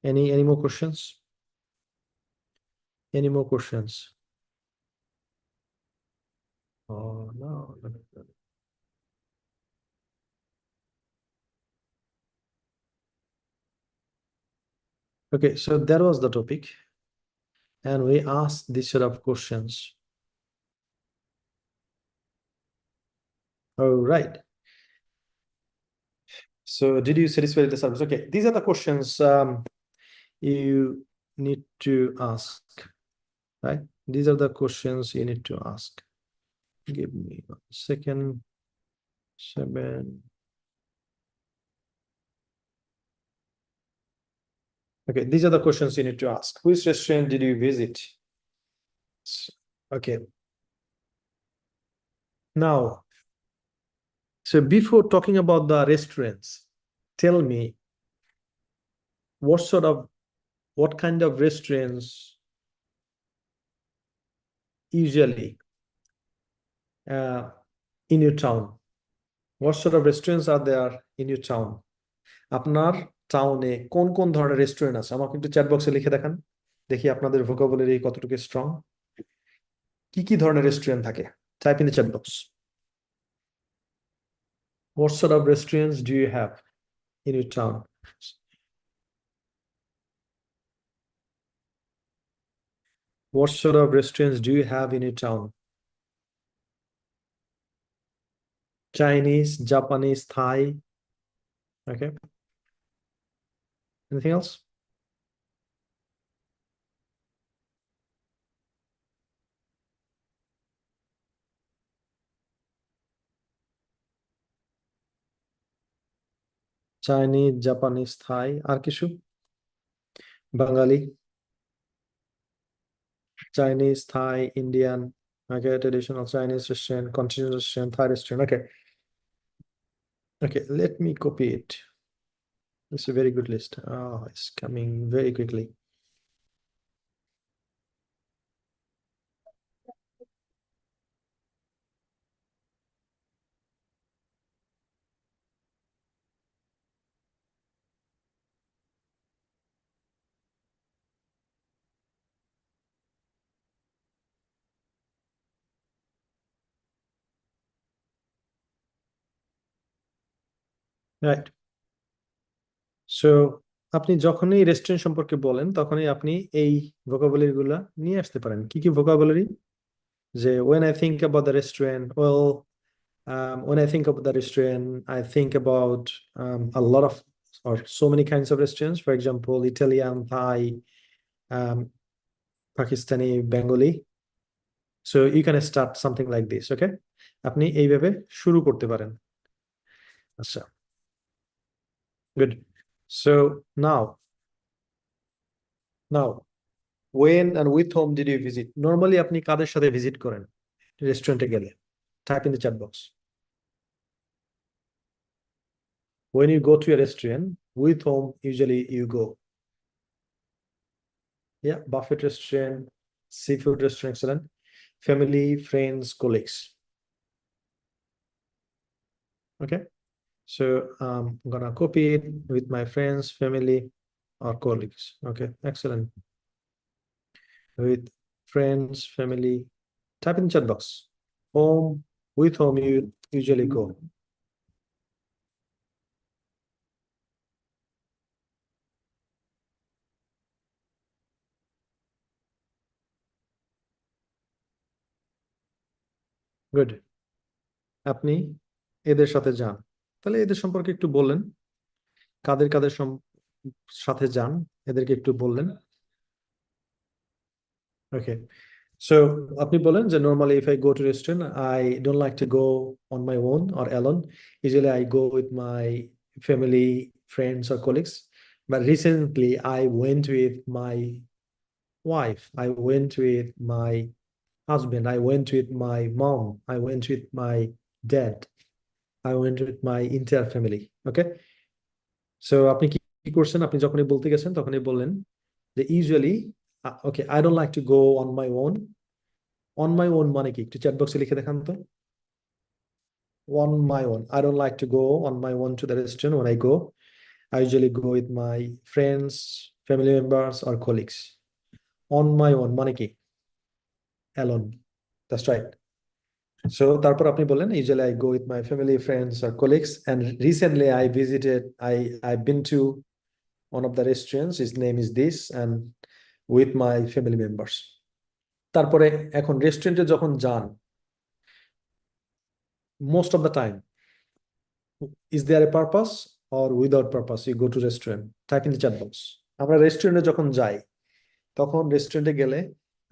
Any more questions? Any more questions? Oh no. Okay, so that was the topic, and we asked this set of questions. All right. So did you satisfy the service? Okay, these are the questions you need to ask, right? These are the questions you need to ask. Give me 1 second. 7. Okay, these are the questions you need to ask. Which restaurant did you visit? Okay. Now, so before talking about the restaurants, tell me what kind of restaurants usually in your town? What sort of restaurants are there in your town? আপনার টাউনে কোন কোন ধরনের restaurant আছে আমাকে একটু chat বক্সে লিখে দেখান, দেখি আপনাদের ভোকাবুলারি কতটুকু স্ট্রং। কি কি ধরনের রেস্টুরেন্ট থাকে? Type in the chat box. What sort of restaurants do you have in your town? What sort of restaurants do you have in your town? Chinese, Japanese, Thai. Okay. Anything else? Chinese, Japanese, Thai. আর কিছু? Bengali, Chinese, Thai, Indian. Okay, traditional Chinese restaurant, continental restaurant, Thai restaurant. Okay. Okay, let me copy it. It's a very good list. Oh, it's coming very quickly. Right. So আপনি যখনই restaurant সম্পর্কে বলেন তখনই আপনি এই vocabulary গুলা নিয়ে আসতে পারেন। কি কি ভোকাবুলারি? যে when I think about the restaurant, well, when I think about the restaurant, I think about a lot of or so many kinds of restaurants. For example, Italian, Thai, um, Pakistani, Bengali. So you can start something like this, okay? আপনি এইভাবে শুরু করতে পারেন। আচ্ছা, good. So now when and with whom did you visit? Normally আপনি কাদের সাথে visit করেন রেস্টুরেন্টে গেলে? Type in the chat box. When you go to a restaurant, with whom usually you go? Yeah, buffet restaurant, seafood restaurant, excellent. Family, friends, colleagues. Okay, so I'm gonna copy it with my friends, family, or colleagues. Okay, excellent. With friends, family. Type in the chat box. Home, with whom you usually go. Good. আপনি এদের সাথে যান। তাহলে এদের সম্পর্কে একটু বললেন, কাদের কাদের সাথে যান এদেরকে একটু বললেন। Okay, so আপনি বলেন যে normally if I go to restaurant, I don't like to go on my own or alone. Usually I go with my family, friends or colleagues. But recently I went with my wife, I went with my husband, I went with my mom, I went with my dad, I went with my entire family. Okay, so আপনি কি করছেন? আপনি যখনই বলতে গেছেন তখনই বললেন যে usually okay, I don't like to go on my own. On my own মানে কি? একটু চ্যাট বক্সে লিখে দেখান তো। On my own, I don't like to go on my own to the restaurant. When I go, I usually go with my friends, family members or colleagues. On my own মানে কি? Alone. That's right. So তারপর আপনি বললেন usually I go with my family, friends or colleagues, and recently I've been to one of the restaurants. His name is this, and with my family members. তারপরে এখন রেস্টুরেন্টে যখন যান, most of the time, is there a purpose or without purpose you go to restaurant? Type in the chat box. আমরা রেস্টুরেন্টে যখন যাই তখন রেস্টুরেন্টে গেলে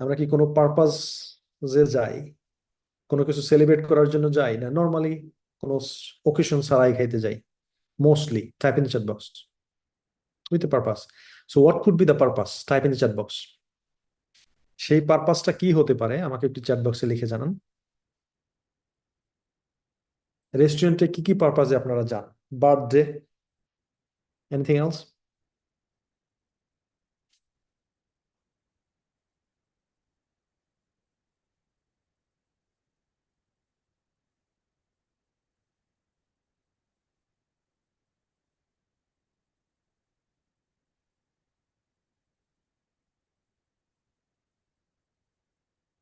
আমরা কি কোনো পারপাস যে যাই, কোনো কিছু সেলিব্রেট করার জন্য যাই, না নর্মালি কোনো ওকেশন ছাড়াই খাইতে যাই? Mostly type in chat box with purpose. So what could be the purpose? Type in chat box. সেই পারপাসটা কি হতে পারে আমাকে একটু চ্যাট বক্সে লিখে জানান। রেস্টুরেন্টে কি কি পারপাসে আপনারা যান? Birthday, anything else?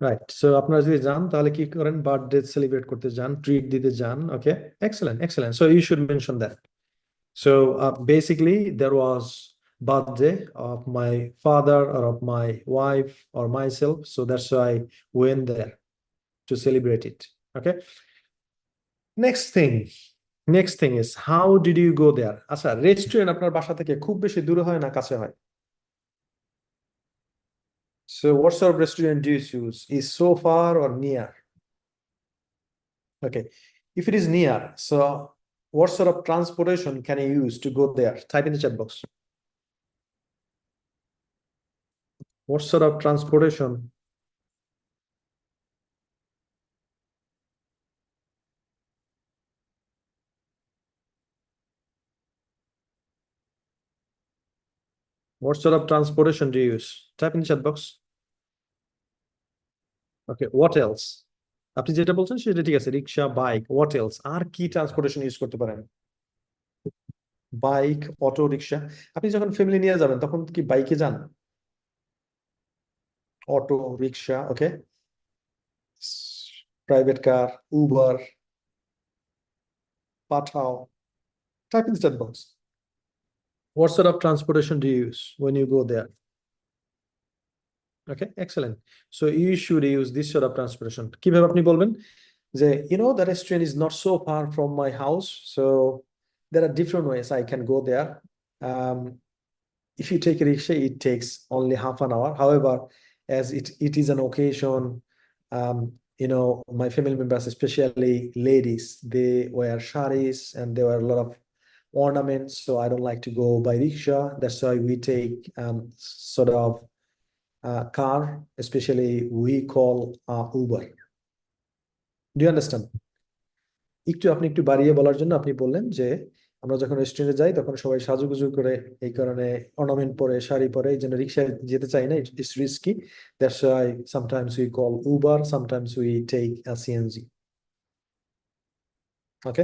Right, so আপনারা যদি যান তাহলে কি করেন? বার্থডে সেলিব্রেট করতে যান, ট্রিট দিতে যান। Okay, excellent excellent. So you should mention that. So basically, there was birthday of my father or of my wife or myself. So that's why I went there to celebrate it. Okay. Next thing. Next thing is how did you go there? আচ্ছা, restaurant আপনার বাসা থেকে খুব বেশি দূরে হয় না কাছে হয়? So what sort of restaurant do you choose? Is so far or near? Okay. If it is near, so what sort of transportation can you use to go there? Type in the chat box. What sort of transportation? What sort of transportation do you use? Type in the chat box. Okay, what else? আপনি যেটা বলছেন সেটা ঠিক আছে, রিক্সা, bike, what else? আর কি transportation use করতে পারেন? Bike, auto rickshaw. আপনি যখন ফ্যামিলি নিয়ে যাবেন তখন কি বাইকে যান? Auto rickshaw, okay, private car, Uber, Pathao. Type in the chat box. What sort of transportation do you use when you go there? Okay, excellent. So you should use this sort of transportation. কিভাবে আপনি বলবেন যে, the restaurant is not so far from my house, so there are different ways I can go there. um, if you take a rickshaw, it takes only half an hour. However, as it is an occasion, um, my family members, especially ladies, they wear saris and they wear a lot of ornaments, so I don't like to go by rickshaw. That's why we take sort of car, especially we call Uber. Do you understand? আপনি একটু বাড়িয়ে বলার জন্য আপনি বললেন যে আমরা যখন রেস্টুরেন্টে যাই তখন সবাই সাজুগুজু করে, এই কারণে অর্নামেন্ট পরে, শাড়ি পরে, এই জন্য রিক্সায় যেতে চাই না, it's risky. That's why sometimes we call Uber, sometimes we take a CNG. Okay,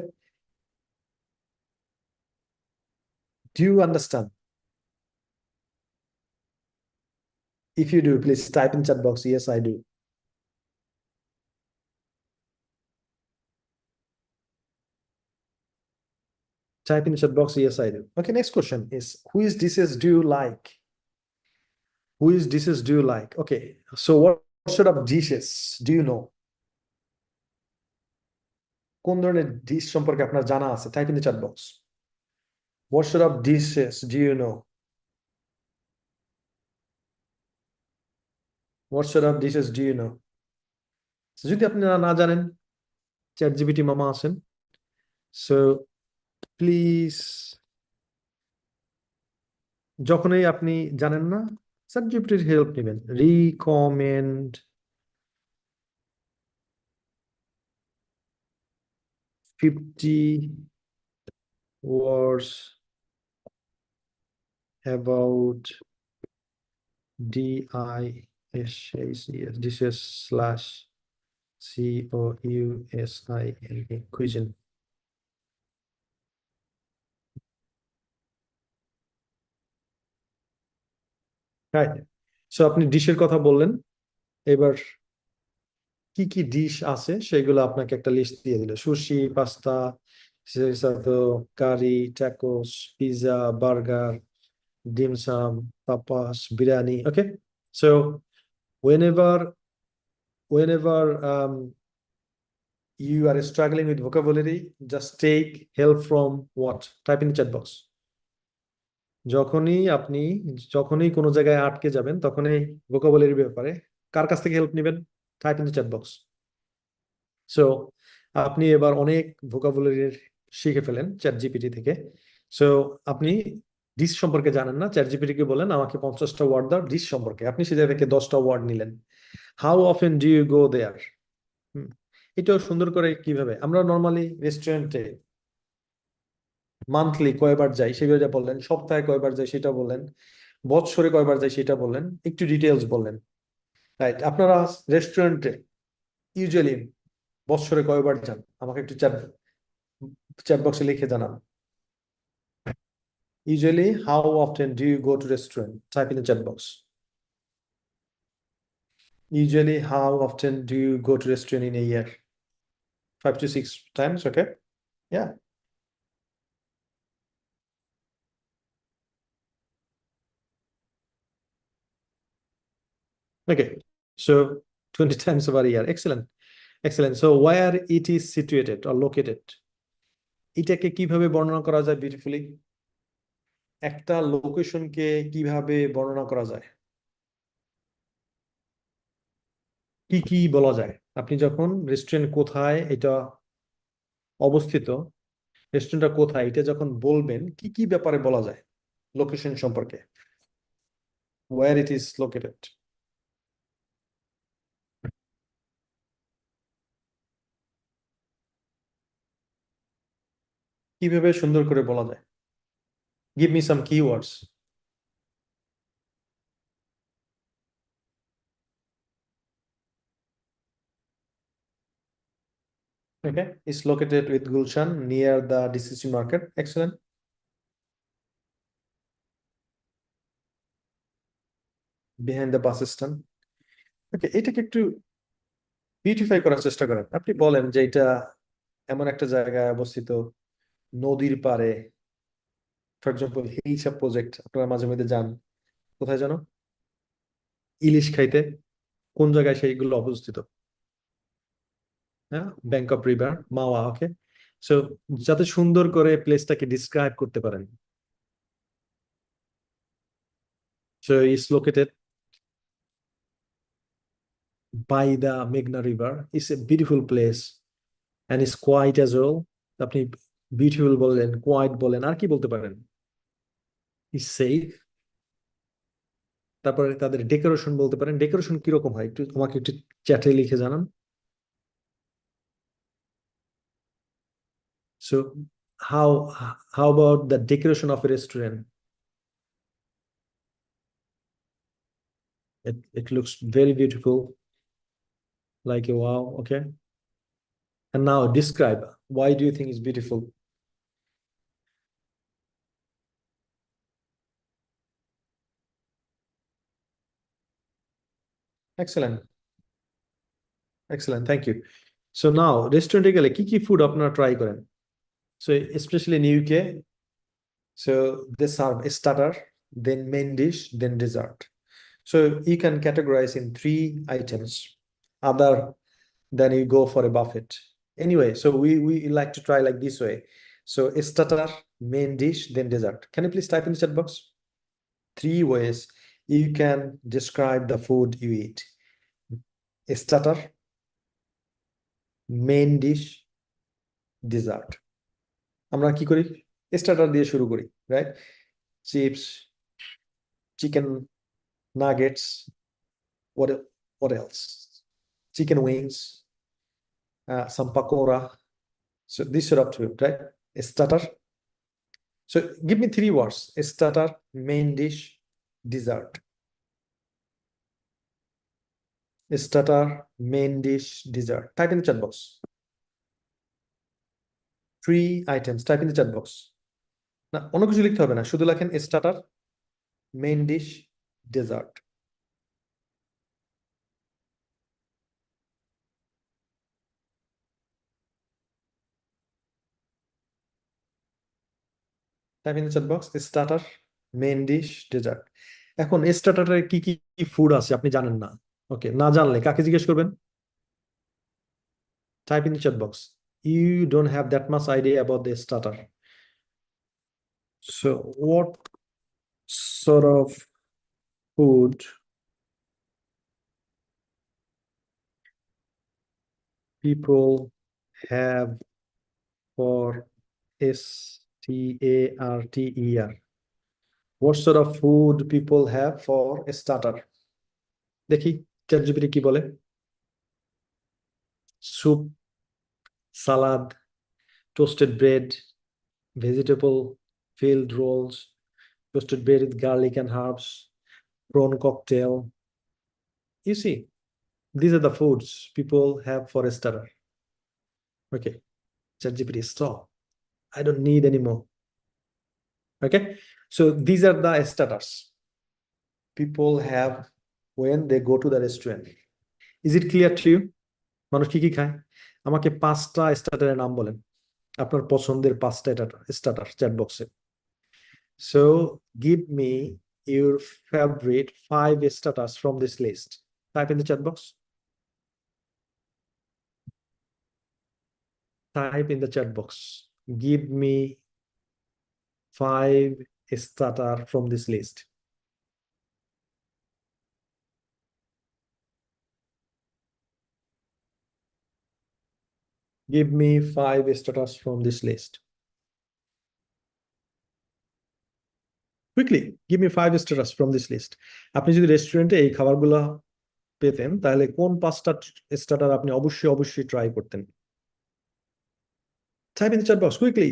do you understand? If you do, please type in chat box, yes I do. Type in the chat box, yes I do. Okay, next question is, whose dishes do you like? Whose dishes do you like? Okay, so what sort of dishes do you know? কোন ধরনের dish সম্পর্কে আপনার জানা আছে? Type in the chat box. What sort of dishes do you know? What sort of dishes do you know? যদি আপনি না জানেন, চ্যাট জিপিটি মামা আছেন, সো প্লিজ, যখনই আপনি জানেন না, চ্যাট জিপিটির হেল্প নেবেন। Recommend 50 words about dishes slash COUSINE cuisine. Right, so আপনি ডিশের কথা বললেন, এবার কি কি ডিশ আছে সেগুলো আপনাকে একটা লিস্ট দিয়ে দিল। Sushi, pasta, curry, tacos, pizza, burger, dim sum, tapas, biryani. Okay, so whenever whenever you are struggling with vocabulary, just take help from what? Type in the chat box. যখনই কোনো জায়গায় আটকে যাবেন তখনই ভোকাবুলারির ব্যাপারে কার কাছ থেকে হেল্প নেবেন? Type in the chat box. So আপনি এবার অনেক ভোকাবুলারি শিখে ফেলেন চ্যাট জিপিটি থেকে। সো আপনি ডিশ সম্পর্কে জানেন না, চ্যাট জিপিটি কে বলেন আমাকে 50টা ওয়ার্ড দাও ডিশ সম্পর্কে, আপনি সে জায়গা থেকে 10টা ওয়ার্ড নিলেন। How often do you go there? এটাও সুন্দর করে কিভাবে আমরা নর্মালি রেস্টুরেন্টে মান্থলি কয়বার যাই সেভাবে বললেন, সপ্তাহে কয়বার যাই সেটা বললেন, বছরে কয়বার যাই সেটা বললেন, একটু ডিটেলস বললেন। রাইট, আপনারা রেস্টুরেন্টে ইউজুয়ালি বছরে কয়বার যান? আমাকে একটু চ্যাট চ্যাট বক্সে লিখে জানান। Usually, how often do you go to restaurant? Type in the chat box. Usually, how often do you go to restaurant in a year? 5 to 6 times, okay? Yeah. Okay. So 20 times over a year. Excellent. Excellent. So where it is situated or located? এটাকে কিভাবে বর্ণনা করা যায় beautifully? একটা লোকেশনকে কিভাবে বর্ণনা করা যায়? কি কি বলা যায়? আপনি যখন রেস্টুরেন্ট কোথায় এটা অবস্থিত, রেস্টুরেন্টটা কোথায় এটা যখন বলবেন, কি কি ব্যাপারে বলা যায় লোকেশন সম্পর্কে? Where it is located? কিভাবে সুন্দর করে বলা যায়? Give me some keywords. Okay, it's located with Gulshan near the DCC market. Excellent. Behind the bus stand. Okay, এটাকে একটু বিউটিফাই করার চেষ্টা করেন। আপনি বলেন যে এটা এমন একটা জায়গায় অবস্থিত, নদীর পাড়ে। ফর এক্সাম্পল হিলসা প্রজেক্ট, আপনারা মাঝে মধ্যে যান কোথায় জানো? ইলিশ খাইতে। কোন জায়গায় সেইগুলো অবস্থিত? হ্যাঁ, bank of river Mawa. Okay, so যাতে সুন্দর করে প্লেসটাকে ডিসক্রাইব করতে পারেন। So it's located by the Meghna River. It's a beautiful place and it's quiet as well. আপনি বিউটিফুল বললেন, কোয়াইট বলেন, আর কি বলতে পারেন? It's safe. তারপরে তাদের ডেকোরেশন বলতে পারেন। ডেকোরেশন কিরকম হয় একটু আমাকে একটু চ্যাটে লিখে জানান। So how how about the decoration of A restaurant? It looks very beautiful, like a wow. Okay, and now describe why do you think it's beautiful? Excellent. Excellent, thank you. So now রেস্টুরেন্টে গেলে কি কি food আপনারা try করেন? So especially in UK, so they serve a starter, then main dish, then dessert. So you can categorize in 3 items other than you go for a buffet. Anyway, so we like to try like this way. So a starter, main dish, then dessert. Can you please type in the chat box? 3 ways you can describe the food you eat. A starter, main dish, dessert. আমরা কি করি? Starter দিয়ে শুরু করি, right? Chips, chicken nuggets, what what else? Chicken wings, some pakora. So this sort of food, right? A starter. So give me 3 words: a starter, main dish, dessert. A starter, main dish, dessert. Type in the chat box. 3 items. Type in the chat box. না, অন্য কিছু লিখতে হবে না, শুধু লেখেন starter, main dish, dessert. Type in the chat box starter, main dish, dessert. এখন স্টার্টারে কি কি ফুড আছে আপনি জানেন না। ওকে, না জানলে কাকে জিজ্ঞেস করবেন? Type in the chat box. You don't have that much idea about the starter. So what sort of food people have for starter? What sort of food people have for a starter? দেখি ChatGPT কি বলে। soup, salad, toasted bread, vegetable filled rolls, toasted bread with garlic and herbs, prawn cocktail. You see, these are the foods people have for a starter. Okay, ChatGPT, stop. I don't need anymore. Okay, so these are the starters people have when they go to the restaurant. Is it clear to you? মানুষ কি কি খায়? আমাকে 5টা স্টার্টারের নাম বলেন, আপনার পছন্দের 5টা স্টার্টার চ্যাট বক্সে। So give me your favorite 5 starters from this list. Type in the chat box. Type in the chat box. Give me 5 starter from this list. Give me 5 starters from this list. Quickly, give me 5 starters from this list. আপনি যদি রেস্টুরেন্টে এই খাবারগুলো পেতেন তাহলে কোন 5টা starter আপনি অবশ্যই ট্রাই করতেন? Type in the chat box quickly.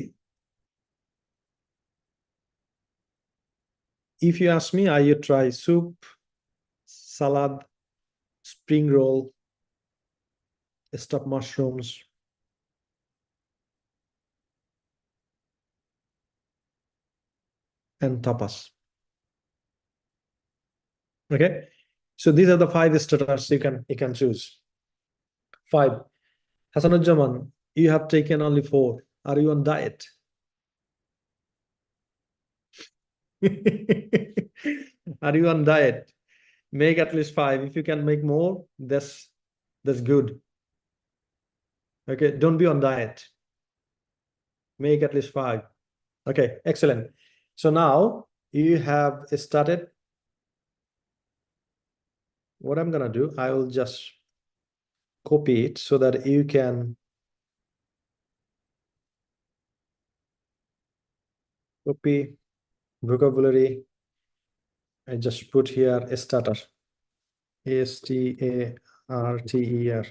If you ask me, I would try soup, salad, spring roll, stuffed mushrooms, and tapas. Okay, so these are the 5 starters you can choose. 5. Hasanujjaman, you have taken only 4. Are you on diet? Are you on diet? Make at least 5. If you can make more, that's good. Okay, don't be on diet. Make at least 5. Okay, excellent. So now you have started. What I'm gonna do, I will just copy it so that you can copy vocabulary. I just put here a starter. starter.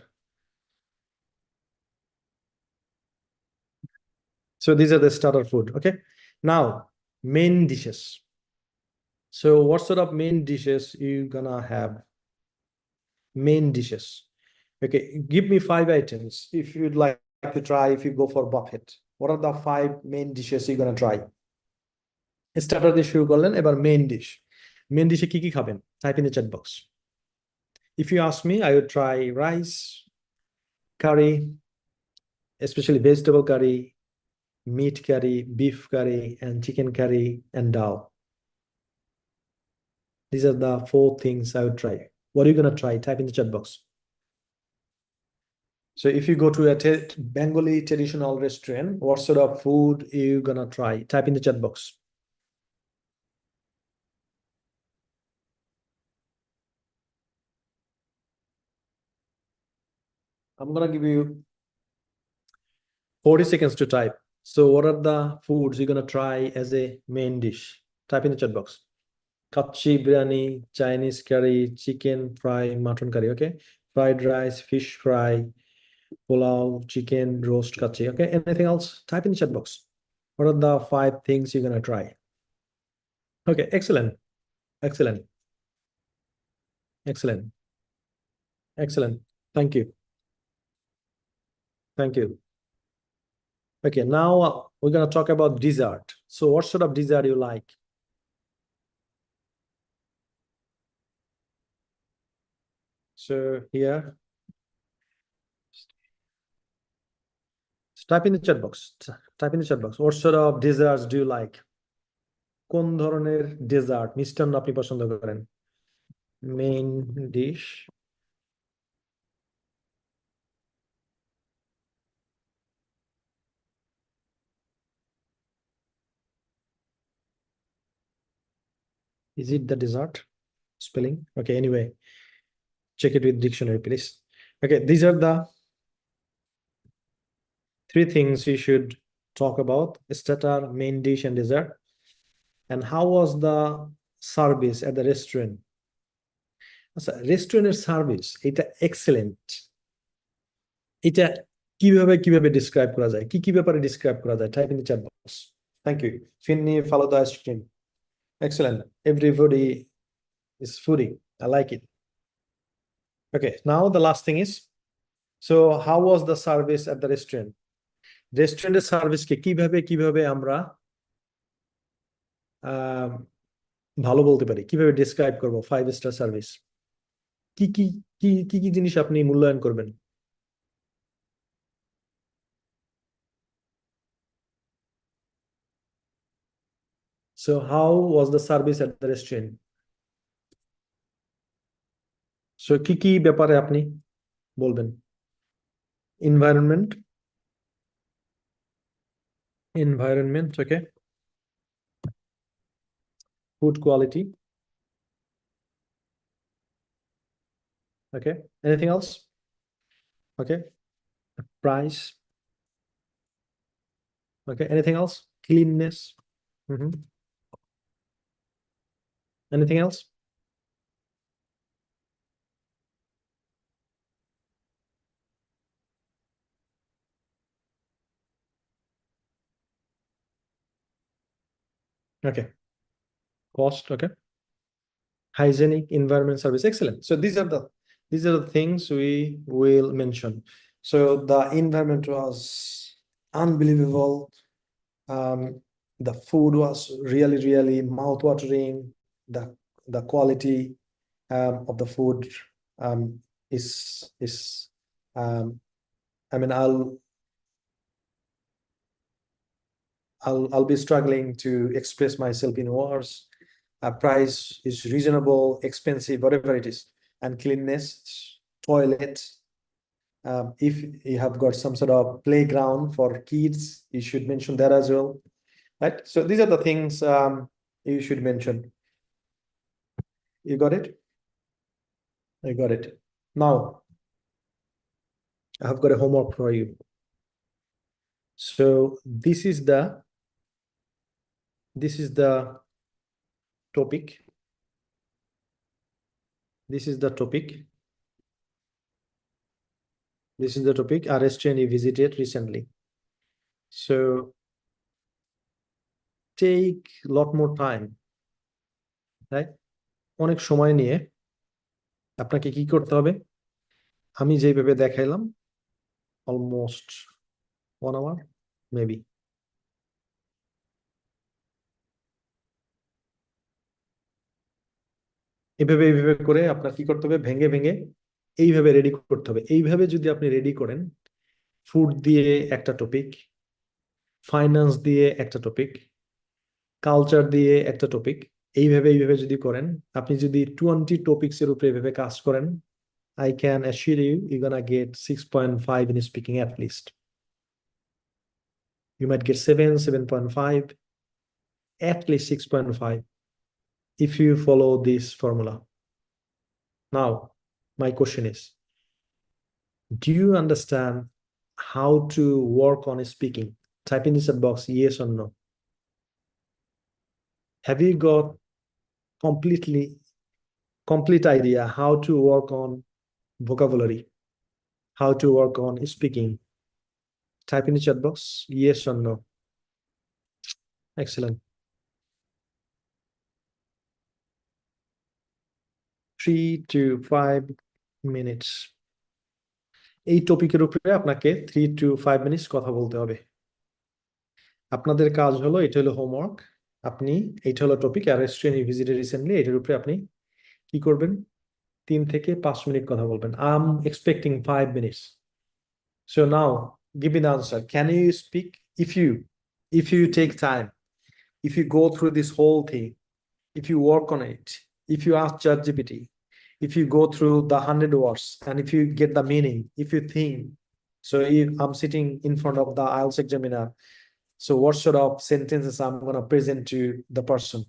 So these are the starter food. Okay, now main dishes. So what sort of main dishes you gonna have? Main dishes. Okay, give me 5 items if you'd like to try. If you go for buffet, what are the 5 main dishes you're gonna try? Starter দিয়ে শুরু করলেন, এবার main dish. Main ডিশে কি কি খাবেন? Type in the chat box. If you ask me, I would try rice, curry, especially vegetable curry, meat curry, beef curry, and chicken curry, and dal. These are the 4 things I would try. What are you gonna try? Type in the chat box. So if you go to a Bengali traditional restaurant, what sort of food are you gonna try? Type in the chat box. I'm gonna give you 40 seconds to type. So what are the foods you're gonna try as a main dish? Type in the chat box. Kachi biryani, Chinese curry, chicken fry, mutton curry. Okay, fried rice, fish fry, pulao, chicken roast kachi. Okay, anything else? Type in the chat box. What are the 5 things you're gonna try? Okay, excellent, excellent, excellent, excellent. Thank you, thank you. Okay, now we're gonna talk about dessert. So what sort of dessert you like? So here, type in the chat box. Type in the chat box. What sort of desserts do you like? কোন ধরনের dessert মিষ্টান্ন আপনি পছন্দ করেন? Main dish. Is it the dessert? Spelling? Okay, anyway, check it with dictionary, please. Okay, these are the Three things you should talk about: starter, main dish, and dessert. And how was the service at the restaurant? রেস্টুরেন্টের service এটা excellent. এটা কিভাবে কিভাবে describe করা যায়, কি কি ব্যাপারে ডিসক্রাইব করা যায়? Type in the chat box. Thank you. ফিন্নি follow the screen. Excellent. Everybody is foodie. I like it. Okay, now the last thing is, so how was the service at the restaurant? রেস্টুরেন্টের সার্ভিসকে কিভাবে কিভাবে আমরা ভালো বলতে পারি, কিভাবে describe করব 5 স্টার সার্ভিস? কি কি কি কি কি জিনিস আপনি মূল্যায়ন করবেন? So how was the service at the restaurant? So কি কি ব্যাপারে আপনি বলবেন? environment, okay. Food quality, okay. Anything else? Okay. Price, okay. Anything else? Cleanness. Anything else? Okay. Cost, okay. Hygienic, environment, service, excellent. So these are the things we will mention. So the environment was unbelievable. The food was really, really mouth-watering. The quality of the food is I mean, I'll be struggling to express myself in words. Price is reasonable, expensive, whatever it is. And cleanness, toilet. If you have got some sort of playground for kids, you should mention that as well, right? So these are the things you should mention. You got it? I got it. Now, I have got a homework for you. So this is the topic. This is the topic. This is the topic, a restaurant you visited recently. So take a lot more time, right? অনেক সময় নিয়ে আপনাকে কি করতে হবে? আমি যেভাবে দেখাইলাম, অলমোস্ট 1 hour মেবি, এইভাবে এইভাবে করে আপনার কি করতে হবে? ভেঙে ভেঙে এইভাবে রেডি করতে হবে। এইভাবে যদি আপনি রেডি করেন, ফুড দিয়ে একটা টপিক, ফাইন্যান্স দিয়ে একটা টপিক, কালচার দিয়ে একটা টপিক, এইভাবে এইভাবে যদি করেন, আপনি যদি 20 টপিক্সের উপরে এইভাবে কাজ করেন, I can assure you, you're gonna get 6.5 in speaking at least. You might get 7, 7.5, at least 6.5 if you follow this formula. Now, my question is, do you understand how to work on speaking? Type in the chat box yes or no. Have you got complete idea how to work on vocabulary, how to work on speaking? Type in the chat box yes or no. Excellent. 3 to 5 minutes. এই টপিকের উপরে আপনাকে 3 to 5 minutes কথা বলতে হবে। আপনাদের কাজ হলো, এটা হলো হোমওয়ার্ক, আপনি এটা হলো টপিক, আর রেস্টুরেন্ট ইউ ভিজিটেড রিসেন্টলি, এটার উপরে আপনি কি করবেন? 3 থেকে 5 মিনিট কথা বলবেন। I am expecting 5 minutes. So now give me the answer. Can you speak? If you take time, if you go through this whole thing, if you work on it, if you ask ChatGPT, if you go through the 100 words, and if you get the meaning, if you think, so if I'm sitting in front of the IELTS examiner, so what sort of sentences I'm going to present to the person?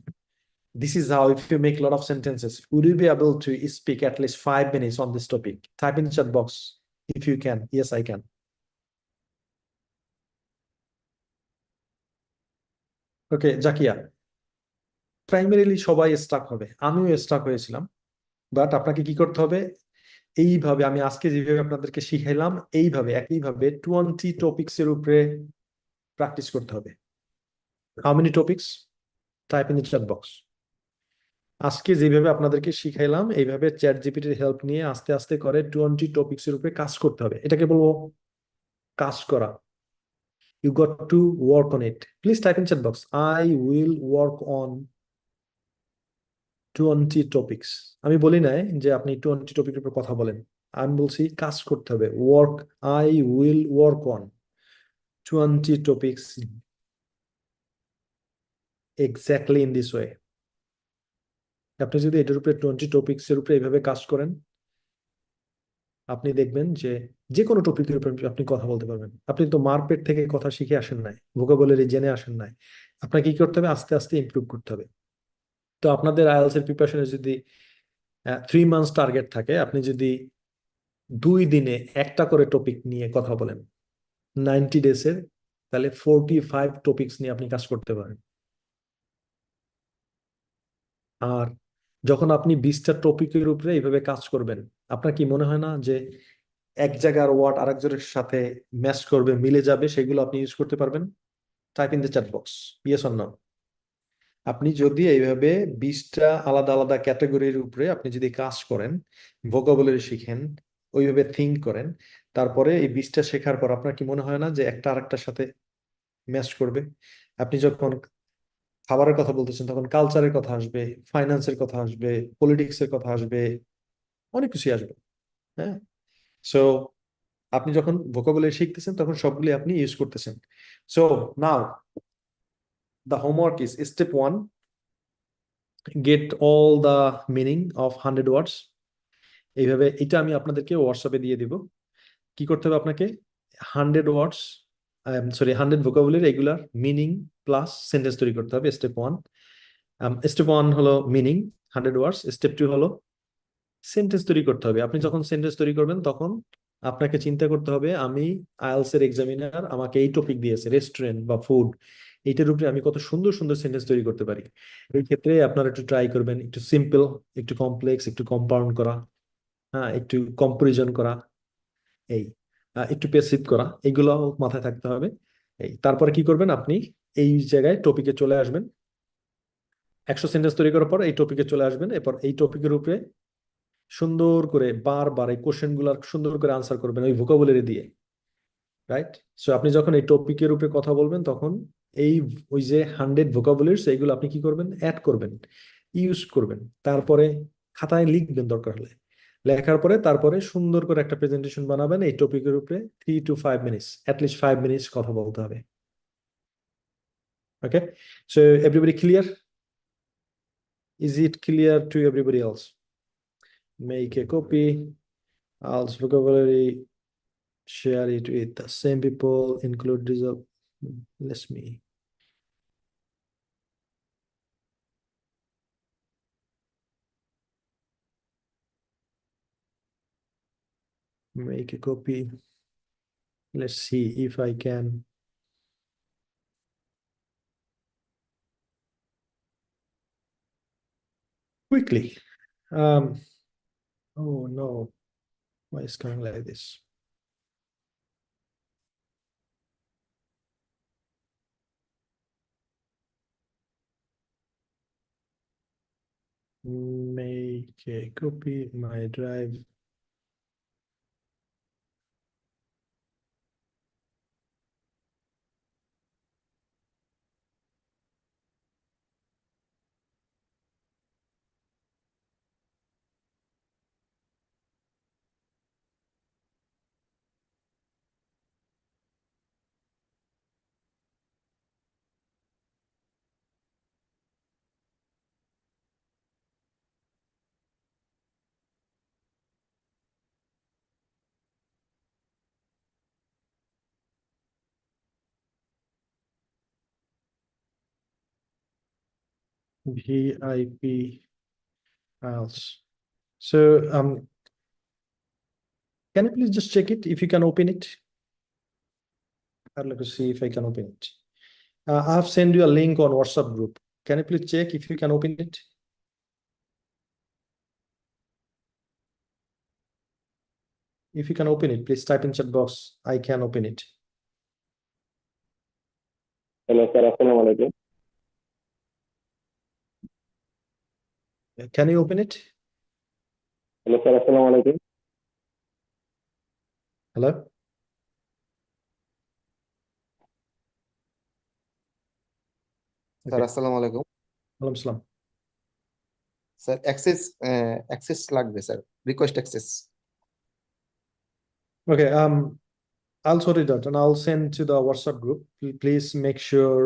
This is how, if you make a lot of sentences, would you be able to speak at least 5 minutes on this topic? Type in the chat box if you can. Yes, I can. Okay Zakia, primarily সবাই Starc হবে, আমিও Starc হয়েছিলাম। But আপনাকে কি করতে হবে, এইভাবে আমি আজকে যেভাবে আপনাদেরকে শিখাইলাম এইভাবে একইভাবে 20 টপিক্স এর উপরে প্র্যাকটিস করতে হবে। How many topics? Type in the chat box. আজকে যেভাবে আপনাদেরকে শিখাইলাম এইভাবে চ্যাট জিপিটির হেল্প নিয়ে আস্তে আস্তে করে 20 টপিক্স এর উপরে কাজ করতে হবে। এটাকে বলবো কাজ করা। You got to work on it. Please type in chat box, I will work on 20 topics. আমি বলি নাই যে আপনি 20 টপিকের উপর কথা বলেন, আমি বলছি কাজ করতে হবে। Work, I will work on 20 topics exactly in this way. আপনি যদি এটার উপরে 20 টপিক্স এর উপরে এইভাবে কাজ করেন, আপনি দেখবেন যে যে কোনো টপিকের উপর আপনি কথা বলতে পারবেন। আপনি তো মারপেট থেকে কথা শিখে আসেন নাই, ভোকাবুলারি জেনে আসেন নাই। আপনাকে কি করতে হবে, আস্তে আস্তে ইমপ্রুভ করতে হবে। তো আপনাদের আইএলটিএস এর প্রিপারেশনে যদি 3 মান্থস টার্গেট থাকে, আপনি যদি 2 দিনে একটা করে টপিক নিয়ে কথা বলেন 90 ডেজের, তাহলে 45 টপিক্স নিয়ে আপনি কাজ করতে পারেন। আর যখন আপনি 20টা টপিকের উপরে এইভাবে কাজ করবেন, আপনার কি মনে হয় না যে এক জায়গার ওয়ার্ড আরেকজনের সাথে ম্যাচ করবে, মিলে যাবে, সেগুলো আপনি ইউজ করতে পারবেন? Type in the chat box, yes or no. আপনি যদি এইভাবে 20টা আলাদা আলাদা ক্যাটাগরির উপরে আপনি যদি কাজ করেন, ভোকাবুলারি শিখেন, ওইভাবে থিঙ্ক করেন, তারপরে এই 20টা শেখার পর আপনার কি মনে হয় না যে একটা আরেকটার সাথে ম্যাচ করবে? আপনি যখন খাবারের কথা বলতেছেন তখন কালচারের কথা আসবে, ফাইন্যান্সের কথা আসবে, পলিটিক্সের কথা আসবে, অনেক কিছুই আসবে। হ্যাঁ, সো আপনি যখন ভোকাবুলারি শিখতেছেন তখন সবগুলি আপনি ইউজ করতেছেন। So now the homework is step 1, get all the meaning of 100 words। এইভাবে এটা আমি আপনাদেরকে হোয়াটসঅ্যাপে দিয়ে দিব। কি করতে হবে আপনাকে, 100 words, sorry 100 vocabulary regular meaning plus sentence তৈরি করতে হবে, স্টেপ 1। স্টেপ 1 হলো মিনিং 100 ওয়ার্ডস, স্টেপ 2 হলো সেন্টেন্স তৈরি করতে হবে। আপনি যখন সেন্টেন্স তৈরি করবেন তখন আপনাকে চিন্তা করতে হবে, আমি আইএলটিএস এর এক্সামিনার আমাকে এই টপিক দিয়েছে রেস্টুরেন্ট বা ফুড, এইটার উপরে আমি কত সুন্দর সুন্দর সেন্টেন্স তৈরি করতে পারি। এই ক্ষেত্রে আপনারা একটু ট্রাই করবেন, একটু সিম্পল, একটু কমপ্লেক্স, একটু কম্পাউন্ড করা, হ্যাঁ, একটু কম্পারিজন করা, এই একটু পেসিভ করা, এগুলো মাথায় থাকতে হবে। এই তারপরে কি করবেন, আপনি এই জায়গায় টপিকে চলে আসবেন। 100 সেন্টেন্স তৈরি করার পর এই টপিকে চলে আসবেন, এরপর এই টপিকের উপরে সুন্দর করে বারবার এই কোশ্চেন গুলার সুন্দর করে আনসার করবেন ওই ভোকাবুলারি দিয়ে। রাইট? সো আপনি যখন এই টপিকের উপরে কথা বলবেন তখন এই ওই যে 100 ভোকাবুলারিজ এইগুলো আপনি কি করবেন, অ্যাড করবেন, ইউজ করবেন। তারপরে খাতায় লিখবেন দরকার হলে। লেখার পরে তারপরে সুন্দর করে একটা প্রেজেন্টেশন বানাবেন এই টপিকের উপরে। 3 to 5 মিনিটস, অ্যাটলিস্ট 5 মিনিটস কথা বলতে হবে। Okay, so everybody clear? Is it clear to everybody else? Make a copy, IELTS vocabulary, share it with the same people, include result. Let me make a copy. Let's see if I can quickly. Oh no, why is coming like this? Make a copy my drive. VIP files. So can you please just check it if you can open it? I'd like to see if I can open it. I have sent you a link on WhatsApp group. Can you please check if you can open it? If you can open it, please type in chat box. I can open it. Hello, sir. Assalamu alaikum. Can you open it? Hello, sir. Assalamu alaikum. Hello? Sir Okay. আসসালামু আলাইকুম Alaikum salam. Sir access লাগবে sir request access Okay, I'll sort it out and I'll send to the WhatsApp group. Please make sure.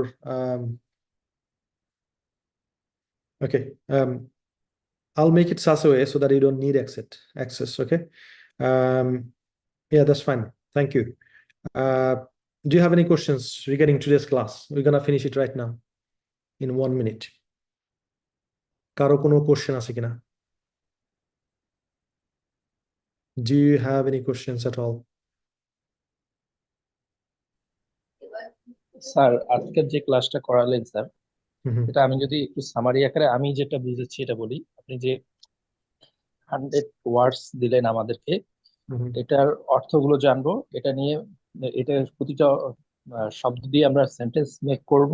Okay, I'll make it such a way so that you don't need access. Okay, yeah, that's fine. Thank you. Do you have any questions regarding today's class? We're gonna finish it right now in 1 minute. কারো কোনো question আছে কিনা? Do you have any questions at all? Sir আজকের যে ক্লাসটা করালেন sir Mhm, এটা আমি যদি একটু সামারি আকারে আমি যেটা বুঝেছি এটা বলি আপনি যে 100 ওয়ার্ডস দিলেন আমাদেরকে mhm, এটার অর্থগুলো জানবো এটা নিয়ে এটা প্রতিটা শব্দ দিয়ে আমরা সেন্টেন্স মেক করব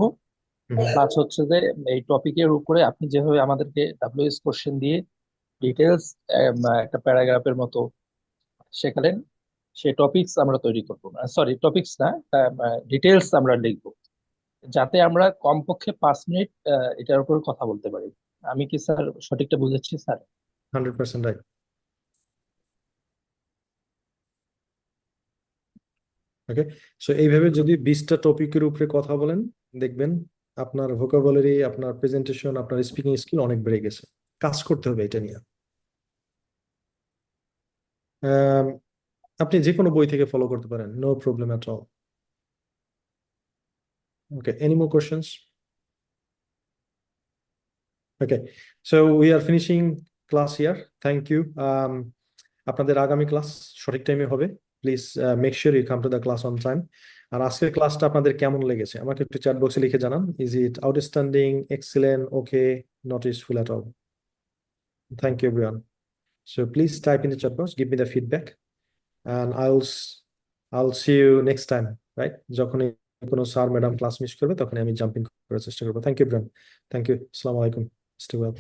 mhm, প্লাস হচ্ছে যে এই টপিকের উপরে আপনি যেভাবে আমাদেরকে ডাব্লিউএস কোশ্চেন দিয়ে ডিটেলস একটা প্যারাগ্রাফের মতো শেখালেন সেই টপিকস আমরা তৈরি করবো সরি টপিকস না ডিটেলস আমরা লিখবো যাতে আমরা কমপক্ষে 5 মিনিট এটার উপর কথা বলতে পারি আমি কি স্যার সঠিকটা বুঝেছি স্যার 100% right. ওকে, সো এইভাবে যদি 20টা টপিকের উপরে কথা বলেন দেখবেন আপনার ভোকাবুলারি, আপনার প্রেজেন্টেশন, আপনার স্পিকিং স্কিল অনেক বেড়ে গেছে। কাজ করতে হবে এটা নিয়ে। আপনি যে কোনো বই থেকে ফলো করতে পারেন, no problem at all. Okay, any more questions? Okay, so we are finishing class here. Thank you. আপনাদের আগামী ক্লাস সঠিক টাইমে হবে। Please make sure you come to the class on time. আর আজকের ক্লাসটা আপনাদের কেমন লেগেছে আমাকে একটু চ্যাট বক্সে লিখে জানান। Is it outstanding, excellent, okay, not useful at all? Thank you, everyone. So please type in the chat box, give me the feedback, and I'll see you next time, right? যখনই কোনো sir madam class miss করবে তখন আমি jumping করার চেষ্টা করবো। Thank you, everyone. Thank you. Assalamu alaikum. Stay well.